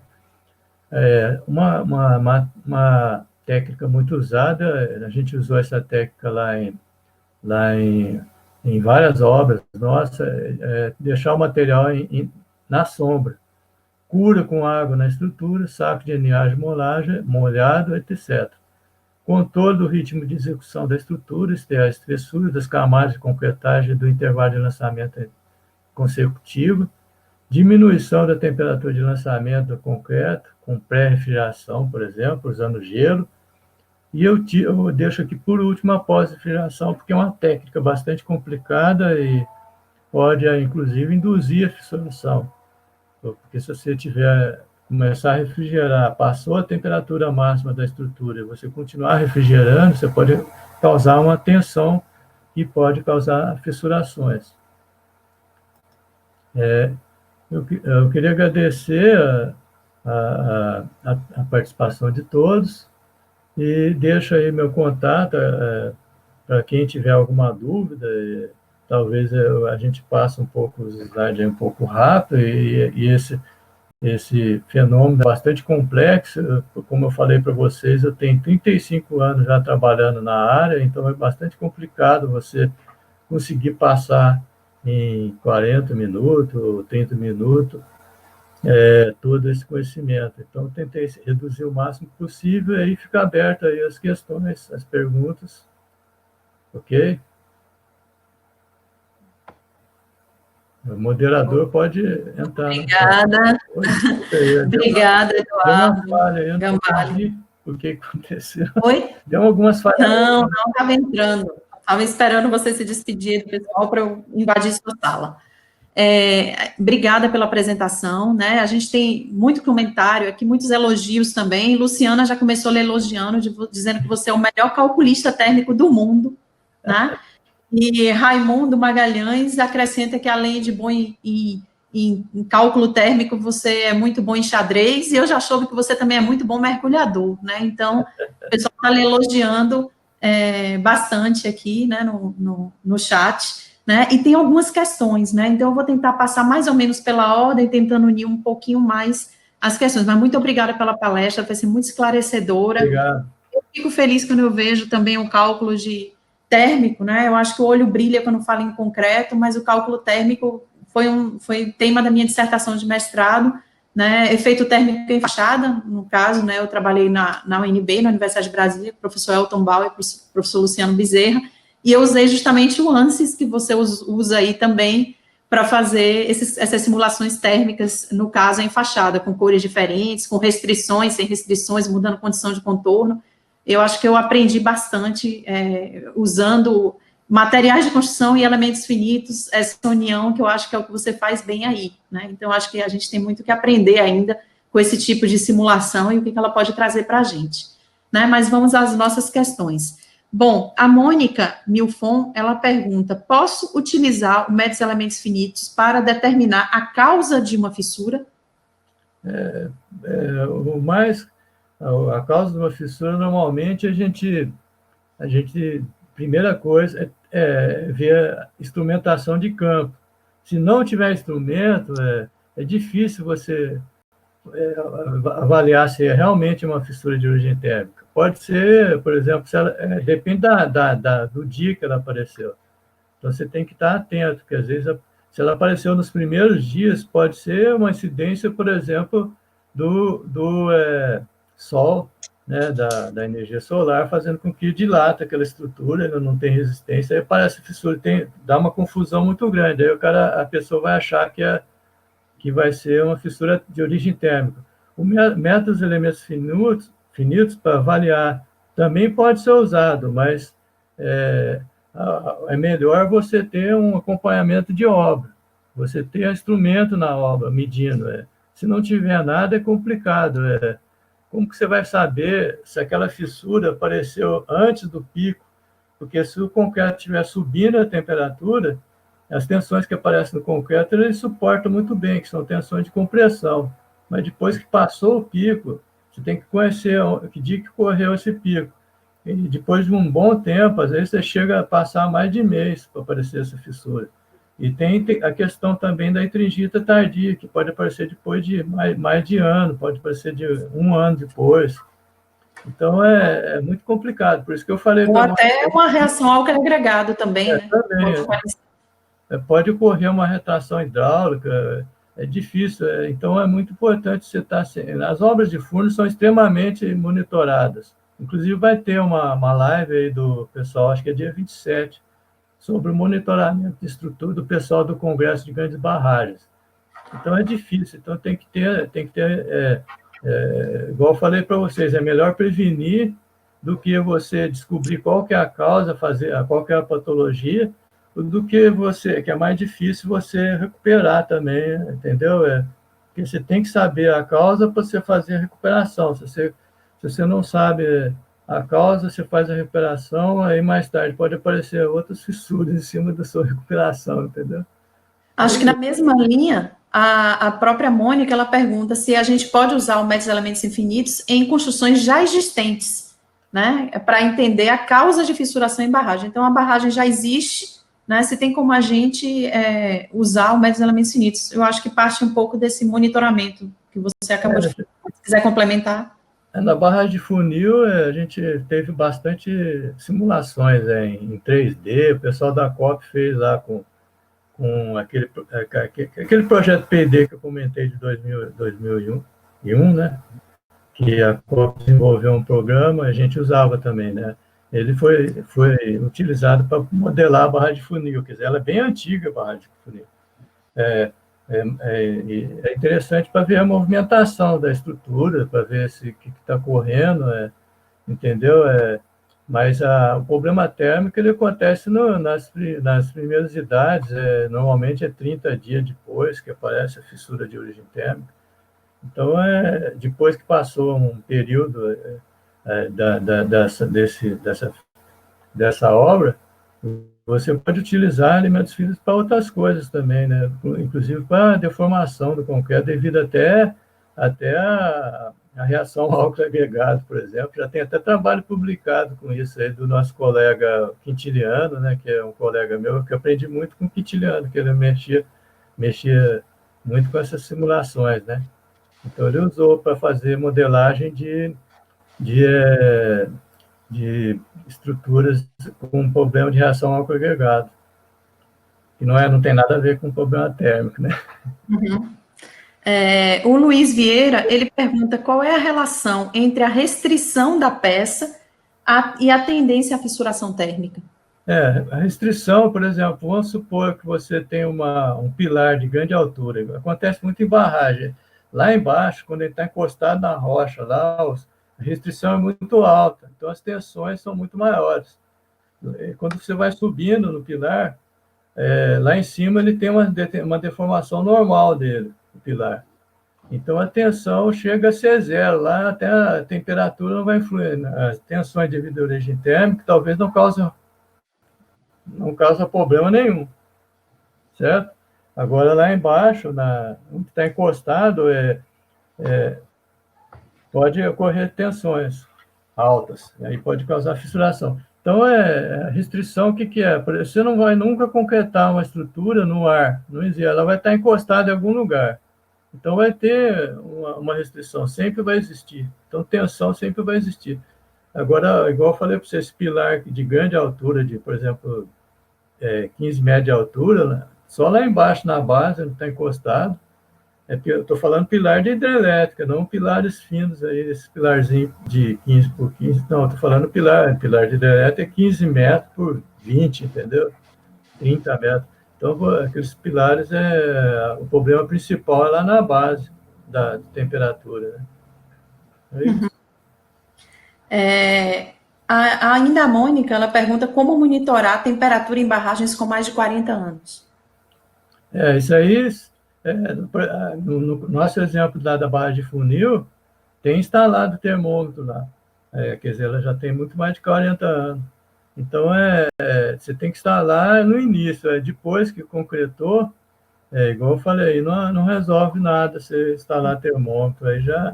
Uma técnica muito usada, a gente usou essa técnica lá em várias obras nossas, deixar o material na sombra, cura com água na estrutura, saco de eniagem molhado, etc. Controle do ritmo de execução da estrutura, a espessura das camadas de concretagem do intervalo de lançamento consecutivo, diminuição da temperatura de lançamento do concreto, com pré-refrigeração, por exemplo, usando gelo. E eu deixo aqui, por último, a pós-refrigeração, porque é uma técnica bastante complicada e pode, inclusive, induzir a fissuração. Porque se você começar a refrigerar, passou a temperatura máxima da estrutura, e você continuar refrigerando, você pode causar uma tensão que pode causar fissurações. Eu queria agradecer a participação de todos e deixo aí meu contato para quem tiver alguma dúvida, talvez a gente passe um pouco os slides um pouco rápido, e esse fenômeno é bastante complexo. Como eu falei para vocês, eu tenho 35 anos já trabalhando na área, então é bastante complicado você conseguir passar em 40 minutos ou 30 minutos todo esse conhecimento. Então, eu tentei reduzir o máximo possível e ficar aberto aí às questões, às perguntas, ok? O moderador pode entrar. Obrigada. Obrigada, Eduardo. Deu uma falha, eu não entendi o que aconteceu. Oi? Deu algumas falhas. Não estava entrando. Estava esperando você se despedir do pessoal para eu invadir sua sala. Obrigada pela apresentação, né? A gente tem muito comentário aqui, muitos elogios também. Luciana já começou elogiando, dizendo que você é o melhor calculista térmico do mundo, né? E Raimundo Magalhães acrescenta que, além de bom em cálculo térmico, você é muito bom em xadrez, e eu já soube que você também é muito bom mergulhador, né? Então, o pessoal está lhe elogiando bastante aqui, né, no chat, né? E tem algumas questões, né? Então, eu vou tentar passar mais ou menos pela ordem, tentando unir um pouquinho mais as questões. Mas muito obrigada pela palestra, vai ser muito esclarecedora. Obrigado. Eu fico feliz quando eu vejo também o cálculo térmico, né? Eu acho que o olho brilha quando falo em concreto, mas o cálculo térmico foi tema da minha dissertação de mestrado, né? Efeito térmico em fachada, no caso, né? Eu trabalhei na UNB, na Universidade de Brasília, com o professor Elton Bauer e o professor Luciano Bezerra, e eu usei justamente o ANSYS, que você usa aí também, para fazer essas simulações térmicas, no caso, em fachada, com cores diferentes, com restrições, sem restrições, mudando condição de contorno. Eu acho que eu aprendi bastante usando materiais de construção e elementos finitos, essa união que eu acho que é o que você faz bem aí, né? Então, eu acho que a gente tem muito que aprender ainda com esse tipo de simulação e o que ela pode trazer para a gente, né? Mas vamos às nossas questões. Bom, a Mônica Milfon, ela pergunta: posso utilizar o método de elementos finitos para determinar a causa de uma fissura? A causa de uma fissura, normalmente, a gente primeira coisa é ver a instrumentação de campo. Se não tiver instrumento, é difícil você avaliar se é realmente uma fissura de origem térmica. Pode ser, por exemplo, depende do dia que ela apareceu. Então, você tem que estar atento, porque às vezes, se ela apareceu nos primeiros dias, pode ser uma incidência, por exemplo, do Sol, né, da energia solar, fazendo com que dilata aquela estrutura, ela não tem resistência, aí aparece fissura, dá uma confusão muito grande, aí a pessoa vai achar que vai ser uma fissura de origem térmica. O método dos elementos finitos para avaliar também pode ser usado, mas é melhor você ter um acompanhamento de obra, você ter instrumento na obra medindo. Se não tiver nada, é complicado. Como que você vai saber se aquela fissura apareceu antes do pico? Porque se o concreto estiver subindo a temperatura, as tensões que aparecem no concreto, eles suportam muito bem, que são tensões de compressão. Mas depois que passou o pico, você tem que conhecer que dia que correu esse pico. E depois de um bom tempo, às vezes você chega a passar mais de mês para aparecer essa fissura. E tem a questão também da intringita tardia, que pode aparecer depois de mais de ano, pode aparecer de 1 ano depois. Então, é muito complicado. Por isso que eu falei... Ou até uma reação álcool agregado também, né? Também, pode ocorrer uma retração hidráulica, é difícil. Então, é muito importante você estar... As obras de Furnas são extremamente monitoradas. Inclusive, vai ter uma live aí do pessoal, acho que é dia 27, sobre o monitoramento de estrutura do pessoal do Congresso de Grandes Barragens. Então, é difícil. Então, tem que ter igual eu falei para vocês, é melhor prevenir do que você descobrir qual que é a causa, qual que é a patologia, do que é mais difícil você recuperar também, entendeu? Porque você tem que saber a causa para você fazer a recuperação. Se você não sabe a causa, você faz a recuperação, aí mais tarde pode aparecer outras fissuras em cima da sua recuperação, entendeu? Acho que na mesma linha, a própria Mônica, ela pergunta se a gente pode usar o método de elementos infinitos em construções já existentes, né? Para entender a causa de fissuração em barragem. Então, a barragem já existe, né, se tem como a gente usar o método de elementos finitos. Eu acho que parte um pouco desse monitoramento que você acabou de falar. Se quiser complementar. Na barragem de funil, a gente teve bastante simulações em 3D, o pessoal da COP fez lá com aquele projeto PD que eu comentei de 2001, né? Que a COP desenvolveu um programa, a gente usava também, né? Ele foi utilizado para modelar a barragem de funil, quer dizer, ela é bem antiga, a barragem de funil. É interessante para ver a movimentação da estrutura, para ver o que está correndo, entendeu? Mas o problema térmico ele acontece nas primeiras idades, normalmente é 30 dias depois que aparece a fissura de origem térmica. Então, depois que passou um período dessa obra, você pode utilizar alimentos finitos para outras coisas também, né? Inclusive para a deformação do concreto, devido até a reação ao álcool agregado, por exemplo. Já tem até trabalho publicado com isso aí do nosso colega Quintiliano, né? Que é um colega meu, que eu aprendi muito com o Quintiliano, que ele mexia muito com essas simulações, né? Então, ele usou para fazer modelagem de estruturas com problema de reação ao álcool agregado, que não tem nada a ver com problema térmico, né? Uhum. O Luiz Vieira, ele pergunta qual é a relação entre a restrição da peça e a tendência à fissuração térmica. A restrição, por exemplo, vamos supor que você tem um pilar de grande altura, acontece muito em barragem. Lá embaixo, quando ele está encostado na rocha, lá a restrição é muito alta, então as tensões são muito maiores. Quando você vai subindo no pilar, lá em cima ele tem uma deformação normal dele, o pilar. Então a tensão chega a ser zero, lá até a temperatura não vai influir. As tensões devido à origem térmica talvez não causa problema nenhum, certo? Agora, lá embaixo, onde está encostado, pode ocorrer tensões altas, aí pode causar fissuração. Então, a restrição, o que é? Você não vai nunca concretar uma estrutura no ar, não existe, ela vai estar encostada em algum lugar. Então, vai ter uma restrição, sempre vai existir. Então, tensão sempre vai existir. Agora, igual eu falei para você, esse pilar de grande altura, por exemplo, 15 metros de altura, né? Só lá embaixo, na base, onde está encostado, eu estou falando pilar de hidrelétrica, não pilares finos, aí, esse pilarzinho de 15 por 15, não, estou falando pilar de hidrelétrica é 15 metros por 20, entendeu? 30 metros. Então, aqueles pilares, o problema principal é lá na base da temperatura, né? É isso. Ainda a Mônica, ela pergunta como monitorar a temperatura em barragens com mais de 40 anos. Isso aí, no nosso exemplo lá da barragem de funil, tem instalado termômetro lá. Quer dizer, ela já tem muito mais de 40 anos. Então, você tem que instalar no início. Depois que concretou, igual eu falei, não resolve nada você instalar termômetro. Aí já...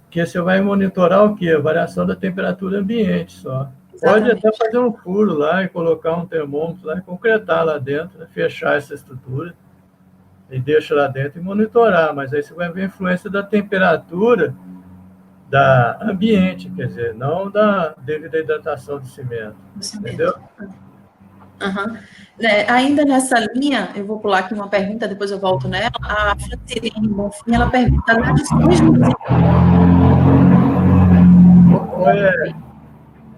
porque você vai monitorar o quê? A variação da temperatura ambiente só. Exatamente. Pode até fazer um furo lá e colocar um termômetro lá e concretar lá dentro, né? Fechar essa estrutura e deixa lá dentro e monitorar, mas aí você vai ver a influência da temperatura da ambiente, quer dizer, não devido à hidratação do cimento. Entendeu? Uhum. Ainda nessa linha, eu vou pular aqui uma pergunta, depois eu volto nela. A Francirene Bonfim, ela pergunta as adições no...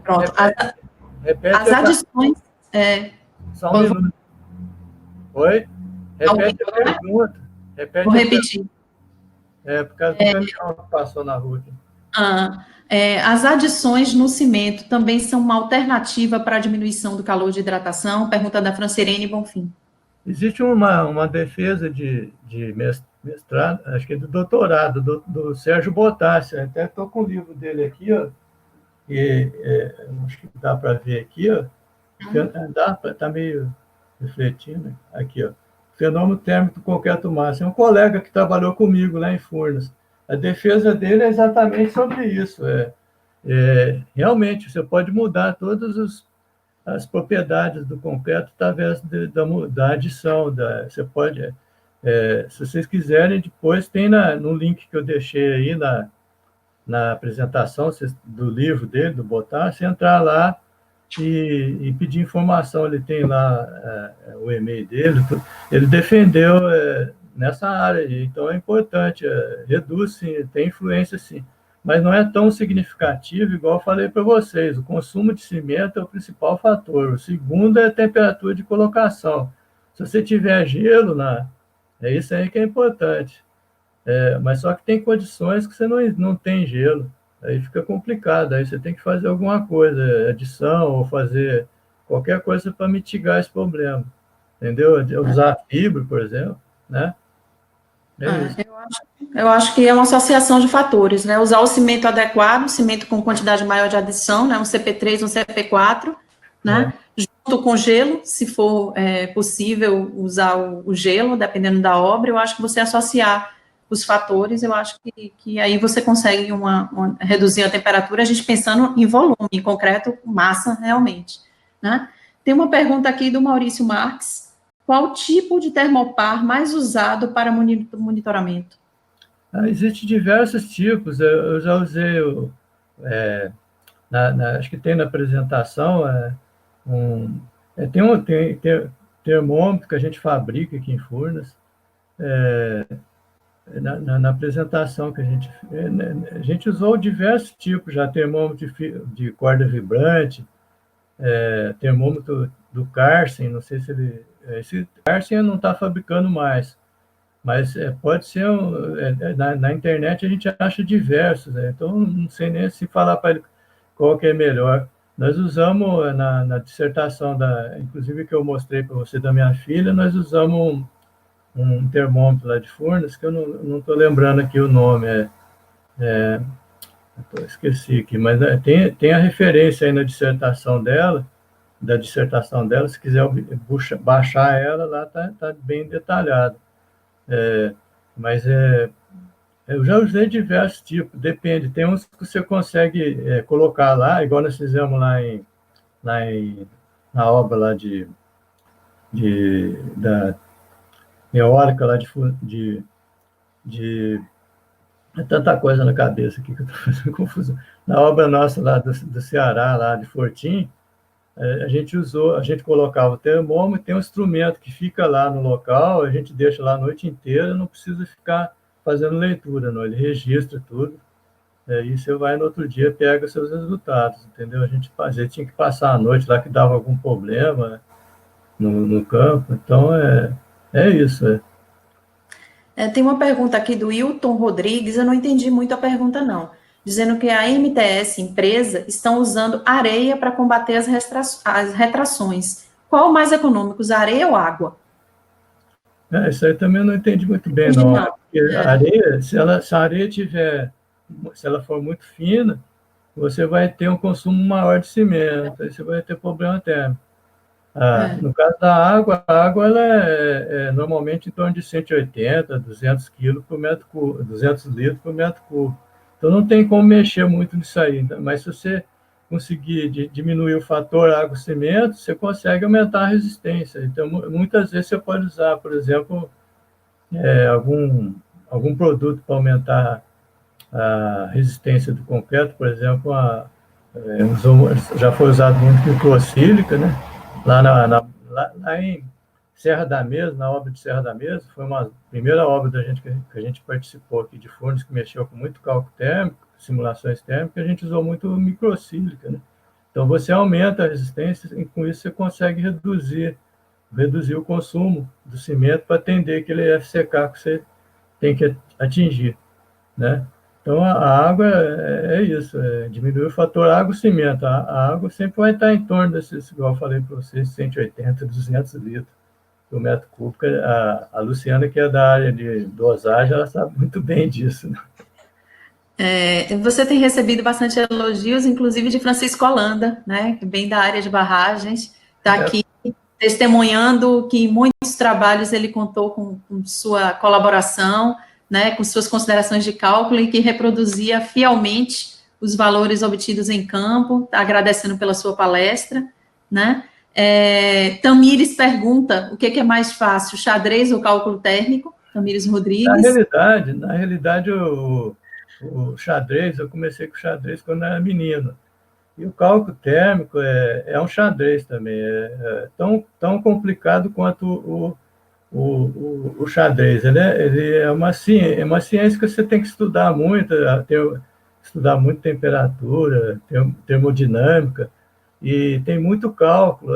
Pronto. Repete as adições... Só um minuto. Oi? Repete a pergunta. Vou repetir. Por causa do caminhão que passou na rua. As adições no cimento também são uma alternativa para a diminuição do calor de hidratação? Pergunta da Francirene Bonfim. Existe uma defesa de mestrado, acho que é do doutorado, do Sérgio Botassi. Até estou com o livro dele aqui, ó, e acho que dá para ver aqui, ó. Está meio refletindo. Aqui, ó. Fenômeno térmico do concreto massa. É um colega que trabalhou comigo lá em Furnas. A defesa dele é exatamente sobre isso. Realmente, você pode mudar todos as propriedades do concreto através da adição. Você pode, se vocês quiserem, depois tem no link que eu deixei aí na apresentação do livro dele, do Botar, você entrar lá e pedir informação. Ele tem lá o e-mail dele, ele defendeu nessa área, então é importante, reduz sim, tem influência sim, mas não é tão significativo, igual eu falei para vocês, o consumo de cimento é o principal fator, o segundo é a temperatura de colocação. Se você tiver gelo, é isso aí que é importante. Mas só que tem condições que você não tem gelo, aí fica complicado, aí você tem que fazer alguma coisa, adição, ou fazer qualquer coisa para mitigar esse problema, entendeu? Usar fibra, por exemplo, né? Isso. Eu acho que é uma associação de fatores, né? Usar o cimento adequado, cimento com quantidade maior de adição, né? Um CP3, um CP4, né? Junto com gelo, se for possível usar o gelo, dependendo da obra, eu acho que você associar os fatores, eu acho que aí você consegue reduzir a temperatura, a gente pensando em volume, em concreto, massa, realmente, né? Tem uma pergunta aqui do Maurício Marques: qual tipo de termopar mais usado para monitoramento? Existem diversos tipos, eu já usei, acho que tem na apresentação, tem termômetro que a gente fabrica aqui em Furnas, na apresentação que a gente usou diversos tipos, já termômetro de corda vibrante, termômetro do Carsen, não sei se esse Carsen não está fabricando mais, mas pode ser, na internet a gente acha diversos, né? Então não sei nem se falar para ele qual que é melhor. Nós usamos na dissertação, inclusive que eu mostrei para você da minha filha, nós usamos um termômetro lá de Furnas, que eu não estou lembrando aqui o nome, esqueci aqui, mas tem a referência aí na dissertação dela, se quiser baixar ela, lá tá bem detalhado. Mas eu já usei diversos tipos, depende, tem uns que você consegue colocar lá, igual nós fizemos na obra lá da eólica lá é tanta coisa na cabeça aqui que eu estou fazendo confusão. Na obra nossa lá do Ceará, lá de Fortim, a gente colocava o termômetro, tem um instrumento que fica lá no local, a gente deixa lá a noite inteira, não precisa ficar fazendo leitura, não, ele registra tudo, e você vai no outro dia, pega seus resultados, entendeu? A gente tinha que passar a noite lá que dava algum problema no campo, então é isso. Tem uma pergunta aqui do Wilton Rodrigues, eu não entendi muito a pergunta, não. Dizendo que a MTS, empresa, estão usando areia para combater as retrações. Qual o mais econômico, usar areia ou água? Isso aí também eu não entendi muito bem, não. Porque a areia, se a areia se ela for muito fina, você vai ter um consumo maior de cimento, aí você vai ter problema térmico. No caso da água, a água ela é normalmente em torno de 180, 200 quilos por metro cúbico, 200 litros por metro cúbico. Então não tem como mexer muito nisso aí, mas se você conseguir diminuir o fator água-cimento, você consegue aumentar a resistência. Então muitas vezes você pode usar, por exemplo, algum produto para aumentar a resistência do concreto, por exemplo, já foi usado muito microsílica, né? Lá em Serra da Mesa, na obra de Serra da Mesa, foi uma primeira obra que a gente participou aqui de Furnas, que mexeu com muito cálculo térmico, simulações térmicas, a gente usou muito microsílica, né? Então você aumenta a resistência e com isso você consegue reduzir o consumo do cimento para atender aquele FCK que você tem que atingir, né? Então, a água é isso, diminuir o fator água-cimento. A água sempre vai estar em torno desses, igual eu falei para vocês, 180, 200 litros por metro cúbico. A Luciana, que é da área de dosagem, ela sabe muito bem disso, né? Você tem recebido bastante elogios, inclusive de Francisco Holanda, né, bem da área de barragens, está aqui testemunhando que em muitos trabalhos ele contou com sua colaboração, né, com suas considerações de cálculo e que reproduzia fielmente os valores obtidos em campo, agradecendo pela sua palestra, né? Tamires pergunta o que é mais fácil, xadrez ou cálculo térmico? Tamires Rodrigues. Na realidade o xadrez, eu comecei com o xadrez quando era menino. E o cálculo térmico é um xadrez também, tão complicado quanto o xadrez. Ele é uma ciência que você tem que estudar muito, estudar muito temperatura, termodinâmica, e tem muito cálculo.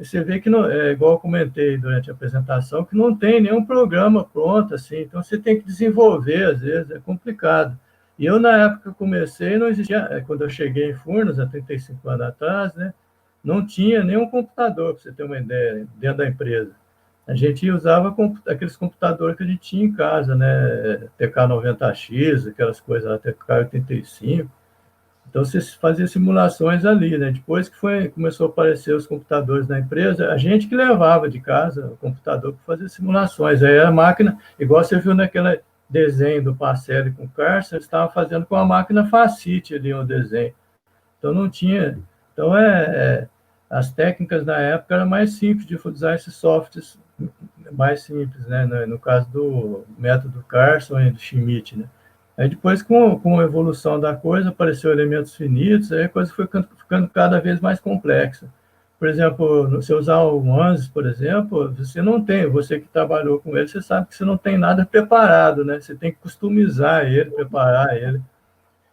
Você vê que, não, igual eu comentei durante a apresentação, que não tem nenhum programa pronto, assim, então você tem que desenvolver, às vezes, é complicado. E eu, na época que eu comecei, não existia, quando eu cheguei em Furnas, há 35 anos atrás, né, não tinha nenhum computador, para você ter uma ideia, dentro da empresa. A gente usava aqueles computadores que a gente tinha em casa, né, TK90X, aquelas coisas lá, TK85. Então, você fazia simulações ali, né? Depois que começou a aparecer os computadores na empresa, a gente que levava de casa o computador para fazer simulações. Aí a máquina, igual você viu naquele desenho do Pacelli com o Carson, eles estavam fazendo com a máquina Facite ali o desenho. Então, não tinha... Então, as técnicas na época eram mais simples de usar esses softwares mais simples, né? No caso do método Carson e do Schmidt, né? Aí depois, com a evolução da coisa, apareceu elementos finitos, aí a coisa foi ficando cada vez mais complexa. Por exemplo, se usar o ANSYS, por exemplo, você que trabalhou com ele, você sabe que você não tem nada preparado, né? Você tem que customizar ele, preparar ele.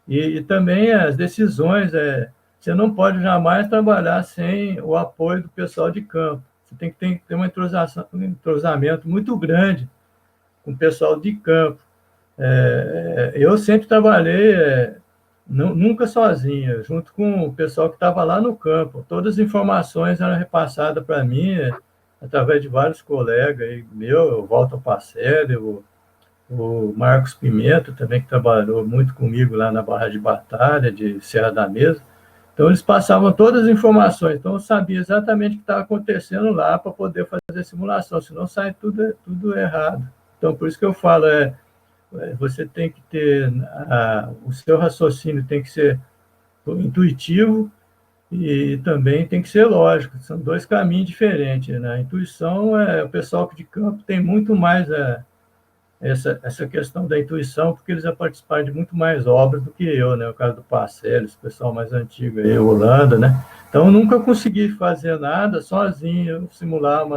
E também as decisões, você não pode jamais trabalhar sem o apoio do pessoal de campo. Você tem que ter um entrosamento muito grande com o pessoal de campo. Eu sempre trabalhei, nunca sozinho, junto com o pessoal que estava lá no campo. Todas as informações eram repassadas para mim, através de vários colegas aí, o Walter Pacelli, o Marcos Pimenta, também, que trabalhou muito comigo lá na Barra de Batalha, de Serra da Mesa. Então, eles passavam todas as informações, então eu sabia exatamente o que estava acontecendo lá para poder fazer simulação, senão sai tudo errado. Então, por isso que eu falo, você tem que ter, o seu raciocínio tem que ser intuitivo e também tem que ser lógico, são dois caminhos diferentes, né? A intuição, o pessoal de campo tem muito mais essa questão da intuição, porque eles já participaram de muito mais obras do que eu, né? O caso do Parcells, o pessoal mais antigo aí, Holanda, né? Então, eu nunca consegui fazer nada sozinho, simular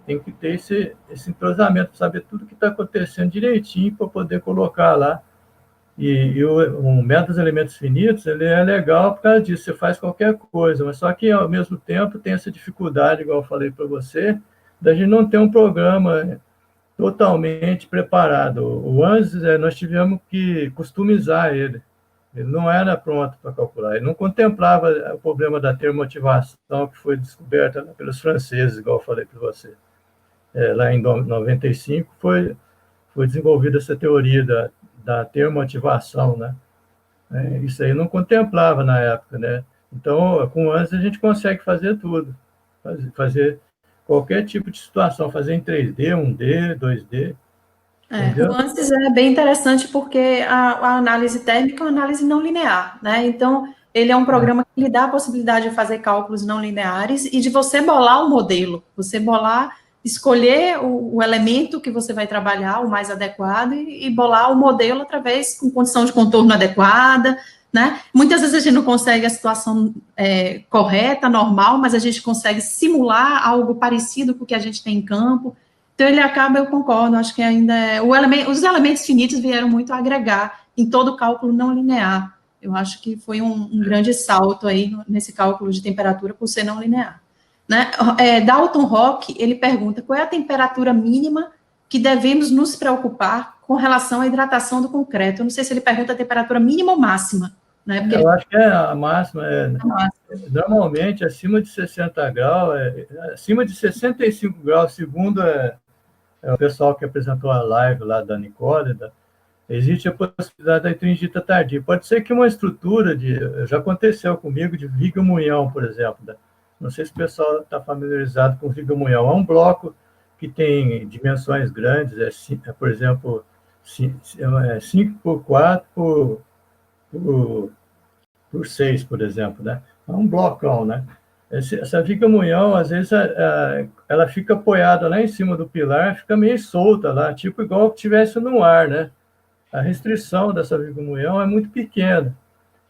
tem que ter esse entrosamento, saber tudo que está acontecendo direitinho para poder colocar lá. E o método dos elementos finitos, ele é legal por causa disso, você faz qualquer coisa, mas só que, ao mesmo tempo, tem essa dificuldade, igual eu falei para você, da gente não ter um programa totalmente preparado. O ANSYS, nós tivemos que customizar ele. Ele não era pronto para calcular. Ele não contemplava o problema da termomotivação que foi descoberta pelos franceses, igual eu falei para você. Lá em 95 foi desenvolvida essa teoria da termomotivação, né? Isso aí não contemplava na época, né? Então, com o ANSYS a gente consegue fazer tudo. Fazer qualquer tipo de situação, fazer em 3D, 1D, 2D. O ANSYS é bem interessante porque a análise térmica é uma análise não linear, né? Então, ele é um programa que lhe dá a possibilidade de fazer cálculos não lineares e de você bolar o modelo, escolher o elemento que você vai trabalhar, o mais adequado, e bolar o modelo através, com condição de contorno adequada, né? Muitas vezes a gente não consegue a situação correta, normal, mas a gente consegue simular algo parecido com o que a gente tem em campo. Então, ele acaba, eu concordo, acho que ainda os elementos finitos vieram muito a agregar em todo o cálculo não linear. Eu acho que foi um grande salto aí nesse cálculo de temperatura por ser não linear. Né? Dalton Rock, ele pergunta, qual é a temperatura mínima que devemos nos preocupar com relação à hidratação do concreto? Eu não sei se ele pergunta a temperatura mínima ou máxima. Né? Porque eu acho que a máxima normalmente acima de 60 graus, acima de 65 graus, segundo o pessoal que apresentou a live lá da Nicole, existe a possibilidade da hidrongita tardia. Pode ser que uma estrutura já aconteceu comigo, de viga-munhão, por exemplo. Não sei se o pessoal está familiarizado com viga-munhão. É um bloco que tem dimensões grandes, por exemplo, 5 por 4 por 6, por exemplo, né? É um blocão, né? Essa viga-munhão, às vezes, ela fica apoiada lá em cima do pilar, fica meio solta lá, tipo igual que tivesse no ar, né? A restrição dessa viga-munhão é muito pequena.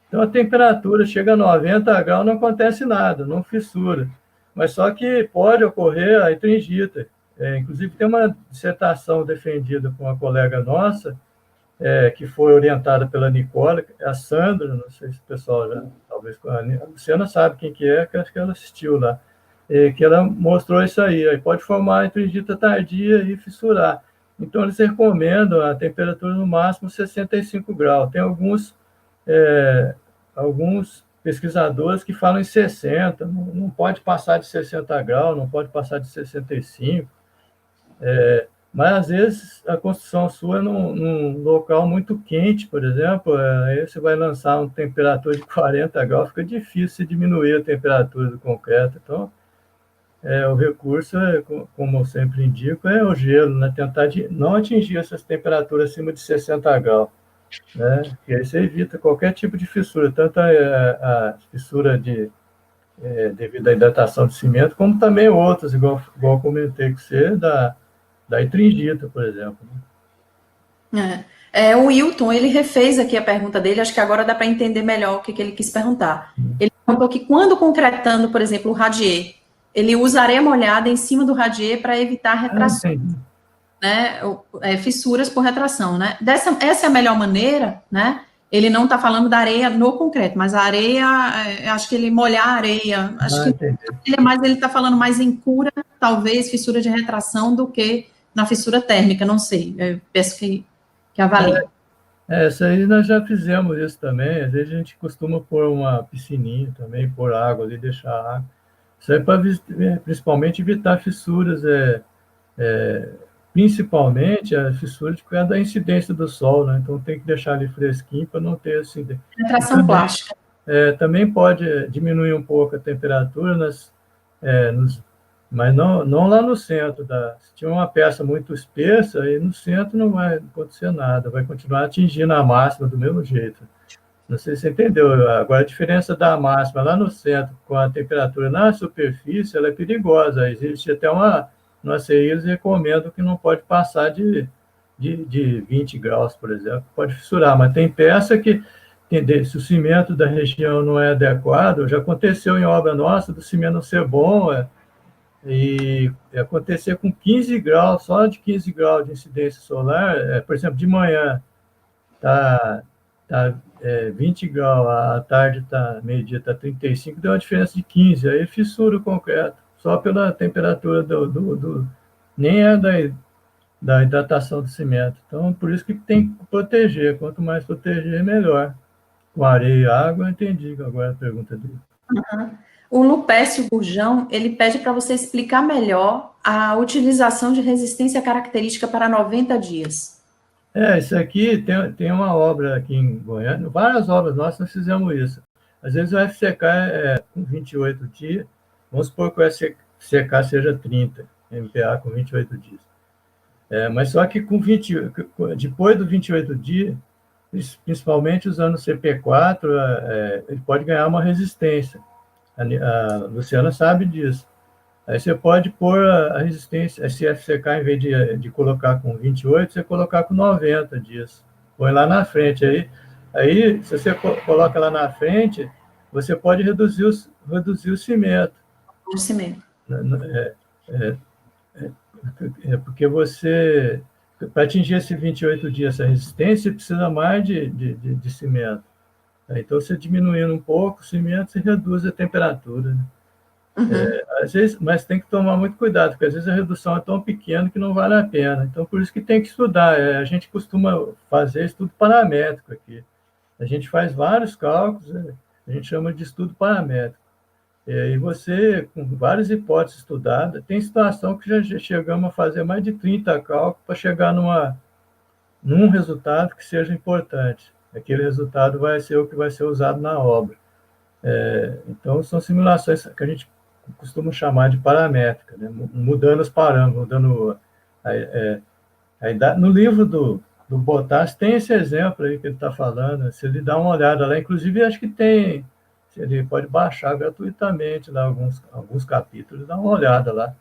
Então, a temperatura chega a 90 graus, não acontece nada, não fissura. Mas só que pode ocorrer a etringita. Inclusive, tem uma dissertação defendida por uma colega nossa, que foi orientada pela Nicole, a Sandra, não sei se o pessoal já, talvez a Luciana sabe quem que é, que acho que ela assistiu lá, que ela mostrou isso aí pode formar etringita tardia e fissurar. Então, eles recomendam a temperatura no máximo 65 graus. Tem alguns pesquisadores que falam em 60, não pode passar de 60 graus, não pode passar de 65, mas às vezes a construção sua é num local muito quente, por exemplo, aí você vai lançar uma temperatura de 40 graus, fica difícil diminuir a temperatura do concreto. Então, o recurso, como eu sempre indico, é o gelo, né? Tentar não atingir essas temperaturas acima de 60 graus, né? E aí você evita qualquer tipo de fissura, tanto a fissura devido à hidratação de cimento, como também outras, igual eu comentei com você, da etringita, por exemplo. O Wilton, ele refez aqui a pergunta dele, acho que agora dá para entender melhor o que ele quis perguntar. Ele perguntou que quando concretando, por exemplo, o radier, ele usa areia molhada em cima do radier para evitar retrações, né? Fissuras por retração, né? Essa é a melhor maneira, né? Ele não está falando da areia no concreto, mas a areia, acho que ele molhar a areia, acho que ele está falando mais em cura, talvez, fissura de retração, do que na fissura térmica, não sei. Eu peço que avalie. Essa aí nós já fizemos isso também. Às vezes a gente costuma pôr uma piscininha também, pôr água ali, deixar água. Isso é para principalmente evitar fissuras, principalmente a fissura por causa da incidência do sol, né? Então tem que deixar ali fresquinho para não ter acidente. Retração plástica. Também pode diminuir um pouco a temperatura mas não lá no centro. Se tiver uma peça muito espessa, aí no centro não vai acontecer nada, vai continuar atingindo a máxima do mesmo jeito. Não sei se você entendeu. Agora, a diferença da máxima lá no centro com a temperatura na superfície, ela é perigosa. Existe até uma CI, eles recomendam que não pode passar de 20 graus, por exemplo. Pode fissurar, mas tem peça que, se o cimento da região não é adequado, já aconteceu em obra nossa, do cimento não ser bom, e acontecer com 15 graus, só de 15 graus de incidência solar, por exemplo, de manhã está 20 graus, à tarde meio-dia está 35, deu uma diferença de 15, aí fissura o concreto, só pela temperatura nem é da hidratação do cimento. Então, por isso que tem que proteger, quanto mais proteger, melhor. Com areia e água, eu entendi agora a pergunta dele. O Lupécio Gurjão, ele pede para você explicar melhor a utilização de resistência característica para 90 dias. Isso aqui tem uma obra aqui em Goiânia, várias obras nossas nós fizemos isso. Às vezes o FCK com 28 dias, vamos supor que o FCK seja 30, MPA com 28 dias. Mas só que depois dos 28 dias, principalmente usando o CP4, ele pode ganhar uma resistência. A Luciana sabe disso. Aí você pode pôr a resistência, esse FCK, em vez de colocar com 28, você colocar com 90 dias. Põe lá na frente. Aí se você coloca lá na frente, você pode reduzir o cimento. O cimento. Porque você, para atingir esse 28 dias, essa resistência, precisa mais de cimento. Então, você diminuindo um pouco o cimento, você reduz a temperatura. Às vezes, mas tem que tomar muito cuidado, porque às vezes a redução é tão pequena que não vale a pena. Então, por isso que tem que estudar. A gente costuma fazer estudo paramétrico aqui. A gente faz vários cálculos, a gente chama de estudo paramétrico. E você, com várias hipóteses estudadas, tem situação que já chegamos a fazer mais de 30 cálculos para chegar num resultado que seja importante. Aquele resultado vai ser o que vai ser usado na obra. Então, são simulações que a gente costuma chamar de paramétrica, né? Mudando os parâmetros, mudando no livro do Bottas tem esse exemplo aí que ele está falando. Se ele dá uma olhada lá, inclusive acho que tem ele pode baixar gratuitamente lá alguns capítulos, dá uma olhada lá.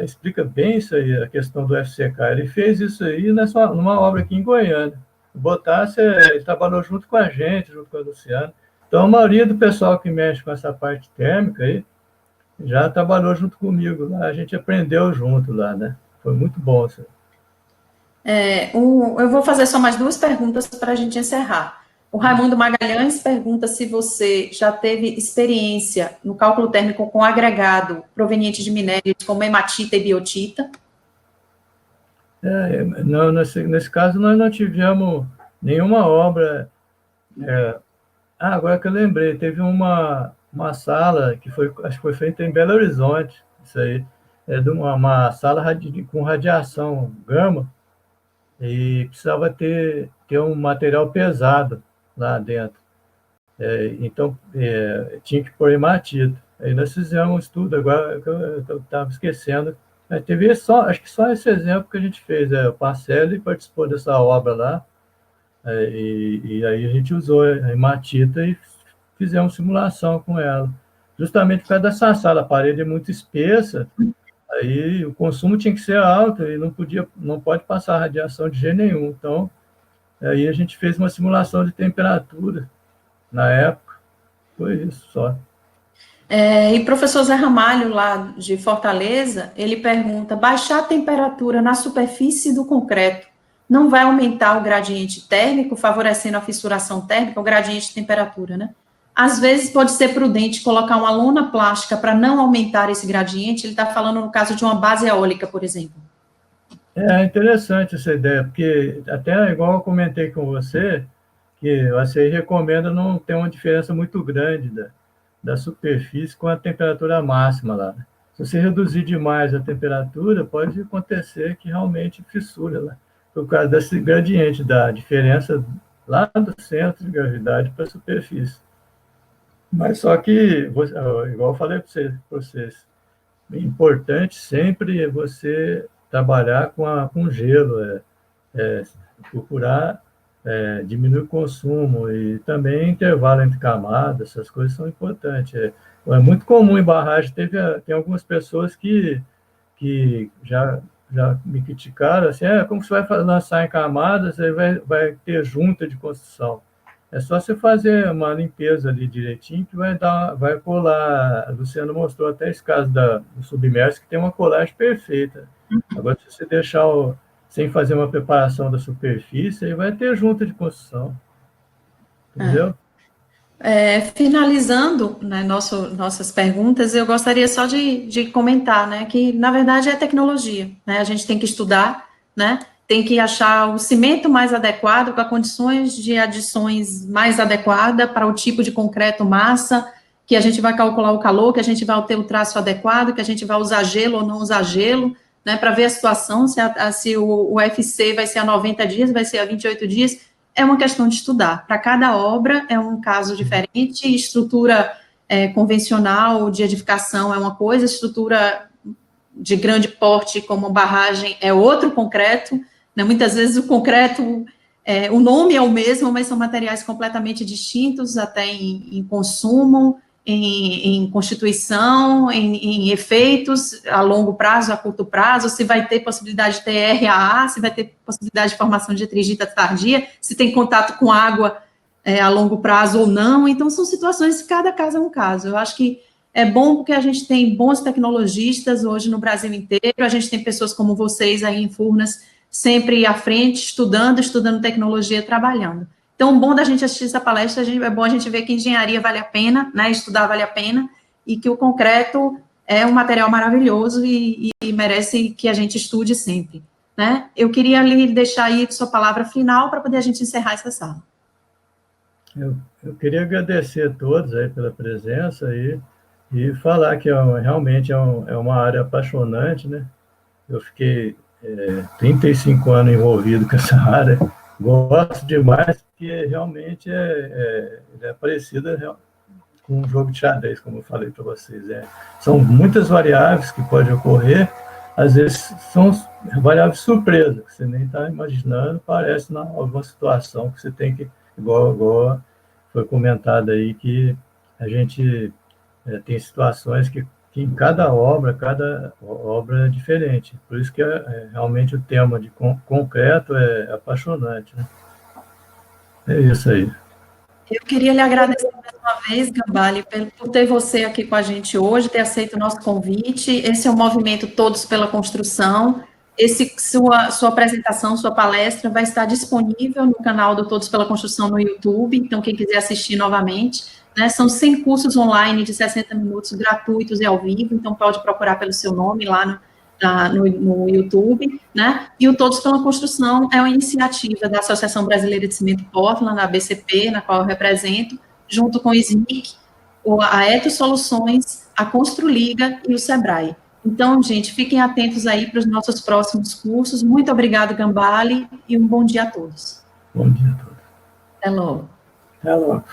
Explica bem isso aí, a questão do FCK. Ele fez isso aí numa obra aqui em Goiânia. O Botassi, ele trabalhou junto com a gente, junto com a Luciana. Então, a maioria do pessoal que mexe com essa parte térmica aí já trabalhou junto comigo lá. A gente aprendeu junto lá, né? Foi muito bom isso. Eu vou fazer só mais duas perguntas para a gente encerrar. O Raimundo Magalhães pergunta se você já teve experiência no cálculo térmico com agregado proveniente de minérios como hematita e biotita. Não, nesse caso, nós não tivemos nenhuma obra. Agora que eu lembrei, teve uma sala que acho que foi feita em Belo Horizonte, isso aí, de uma sala com radiação gama, e precisava ter um material pesado lá dentro. Então, tinha que pôr hematita. Aí nós fizemos um estudo, agora eu estava esquecendo, mas teve acho que só esse exemplo que a gente fez. O Pacelli participou dessa obra lá, e aí a gente usou a hematita e fizemos simulação com ela. Justamente por causa dessa sala, a parede é muito espessa, aí o consumo tinha que ser alto e não pode passar radiação de jeito nenhum. Então, aí a gente fez uma simulação de temperatura na época. Foi isso só. E professor Zé Ramalho, lá de Fortaleza, ele pergunta: baixar a temperatura na superfície do concreto não vai aumentar o gradiente térmico, favorecendo a fissuração térmica, o gradiente de temperatura, né? Às vezes pode ser prudente colocar uma lona plástica para não aumentar esse gradiente. Ele está falando no caso de uma base eólica, por exemplo. É interessante essa ideia, porque até igual eu comentei com você, que você recomenda não ter uma diferença muito grande da superfície com a temperatura máxima lá. Se você reduzir demais a temperatura, pode acontecer que realmente fissura lá, por causa desse gradiente, da diferença lá do centro de gravidade para a superfície. Mas só que, igual eu falei para vocês, é importante sempre você trabalhar com gelo, procurar diminuir o consumo e também intervalo entre camadas, essas coisas são importantes. É muito comum em barragem, tem algumas pessoas que já me criticaram, assim, como você vai lançar em camadas, aí vai ter junta de construção. É só você fazer uma limpeza ali direitinho que vai colar. A Luciana mostrou até esse caso do submerso, que tem uma colagem perfeita. Agora, se você deixar sem fazer uma preparação da superfície, aí vai ter junta de construção. Entendeu? Finalizando, né, nossas perguntas, eu gostaria só de comentar, né, que na verdade é tecnologia, né, a gente tem que estudar, né, tem que achar o cimento mais adequado, com as condições de adições mais adequadas para o tipo de concreto massa, que a gente vai calcular o calor, que a gente vai ter o traço adequado, que a gente vai usar gelo ou não usar gelo, né, para ver a situação, se o UFC vai ser a 90 dias, vai ser a 28 dias, é uma questão de estudar. Para cada obra é um caso diferente, estrutura convencional de edificação é uma coisa, estrutura de grande porte como barragem é outro concreto, né? Muitas vezes o concreto, o nome é o mesmo, mas são materiais completamente distintos, até em consumo, em constituição, em efeitos a longo prazo, a curto prazo, se vai ter possibilidade de ter RAA, se vai ter possibilidade de formação de trigita tardia, se tem contato com água a longo prazo ou não. Então, são situações que cada caso é um caso. Eu acho que é bom porque a gente tem bons tecnologistas hoje no Brasil inteiro, a gente tem pessoas como vocês aí em Furnas, sempre à frente, estudando tecnologia, trabalhando. Então, o bom da gente assistir essa palestra, é bom a gente ver que engenharia vale a pena, né, estudar vale a pena, e que o concreto é um material maravilhoso e merece que a gente estude sempre, né? Eu queria lhe deixar aí sua palavra final para poder a gente encerrar essa sala. Eu queria agradecer a todos aí pela presença aí, e falar que realmente é uma área apaixonante, né? Eu fiquei 35 anos envolvido com essa área, gosto demais, porque realmente é parecida com um jogo de xadrez, como eu falei para vocês. São muitas variáveis que podem ocorrer, às vezes são variáveis surpresa, que você nem está imaginando, parece alguma situação que você tem que, igual foi comentado aí que a gente tem situações que em cada obra é diferente. Por isso que realmente o tema de concreto é apaixonante, né? É isso aí. Eu queria lhe agradecer mais uma vez, Gambale, por ter você aqui com a gente hoje, ter aceito o nosso convite. Esse é o movimento Todos pela Construção. Sua apresentação, sua palestra vai estar disponível no canal do Todos pela Construção no YouTube, então quem quiser assistir novamente, né, são 100 cursos online de 60 minutos gratuitos e ao vivo, então pode procurar pelo seu nome lá no YouTube, né, e o Todos pela Construção é uma iniciativa da Associação Brasileira de Cimento Portland, da ABCP, na qual eu represento, junto com o SNIC, a Eto Soluções, a Construliga e o Sebrae. Então, gente, fiquem atentos aí para os nossos próximos cursos. Muito obrigado, Gambale, e um bom dia a todos. Bom dia a todos. Até logo. Até logo.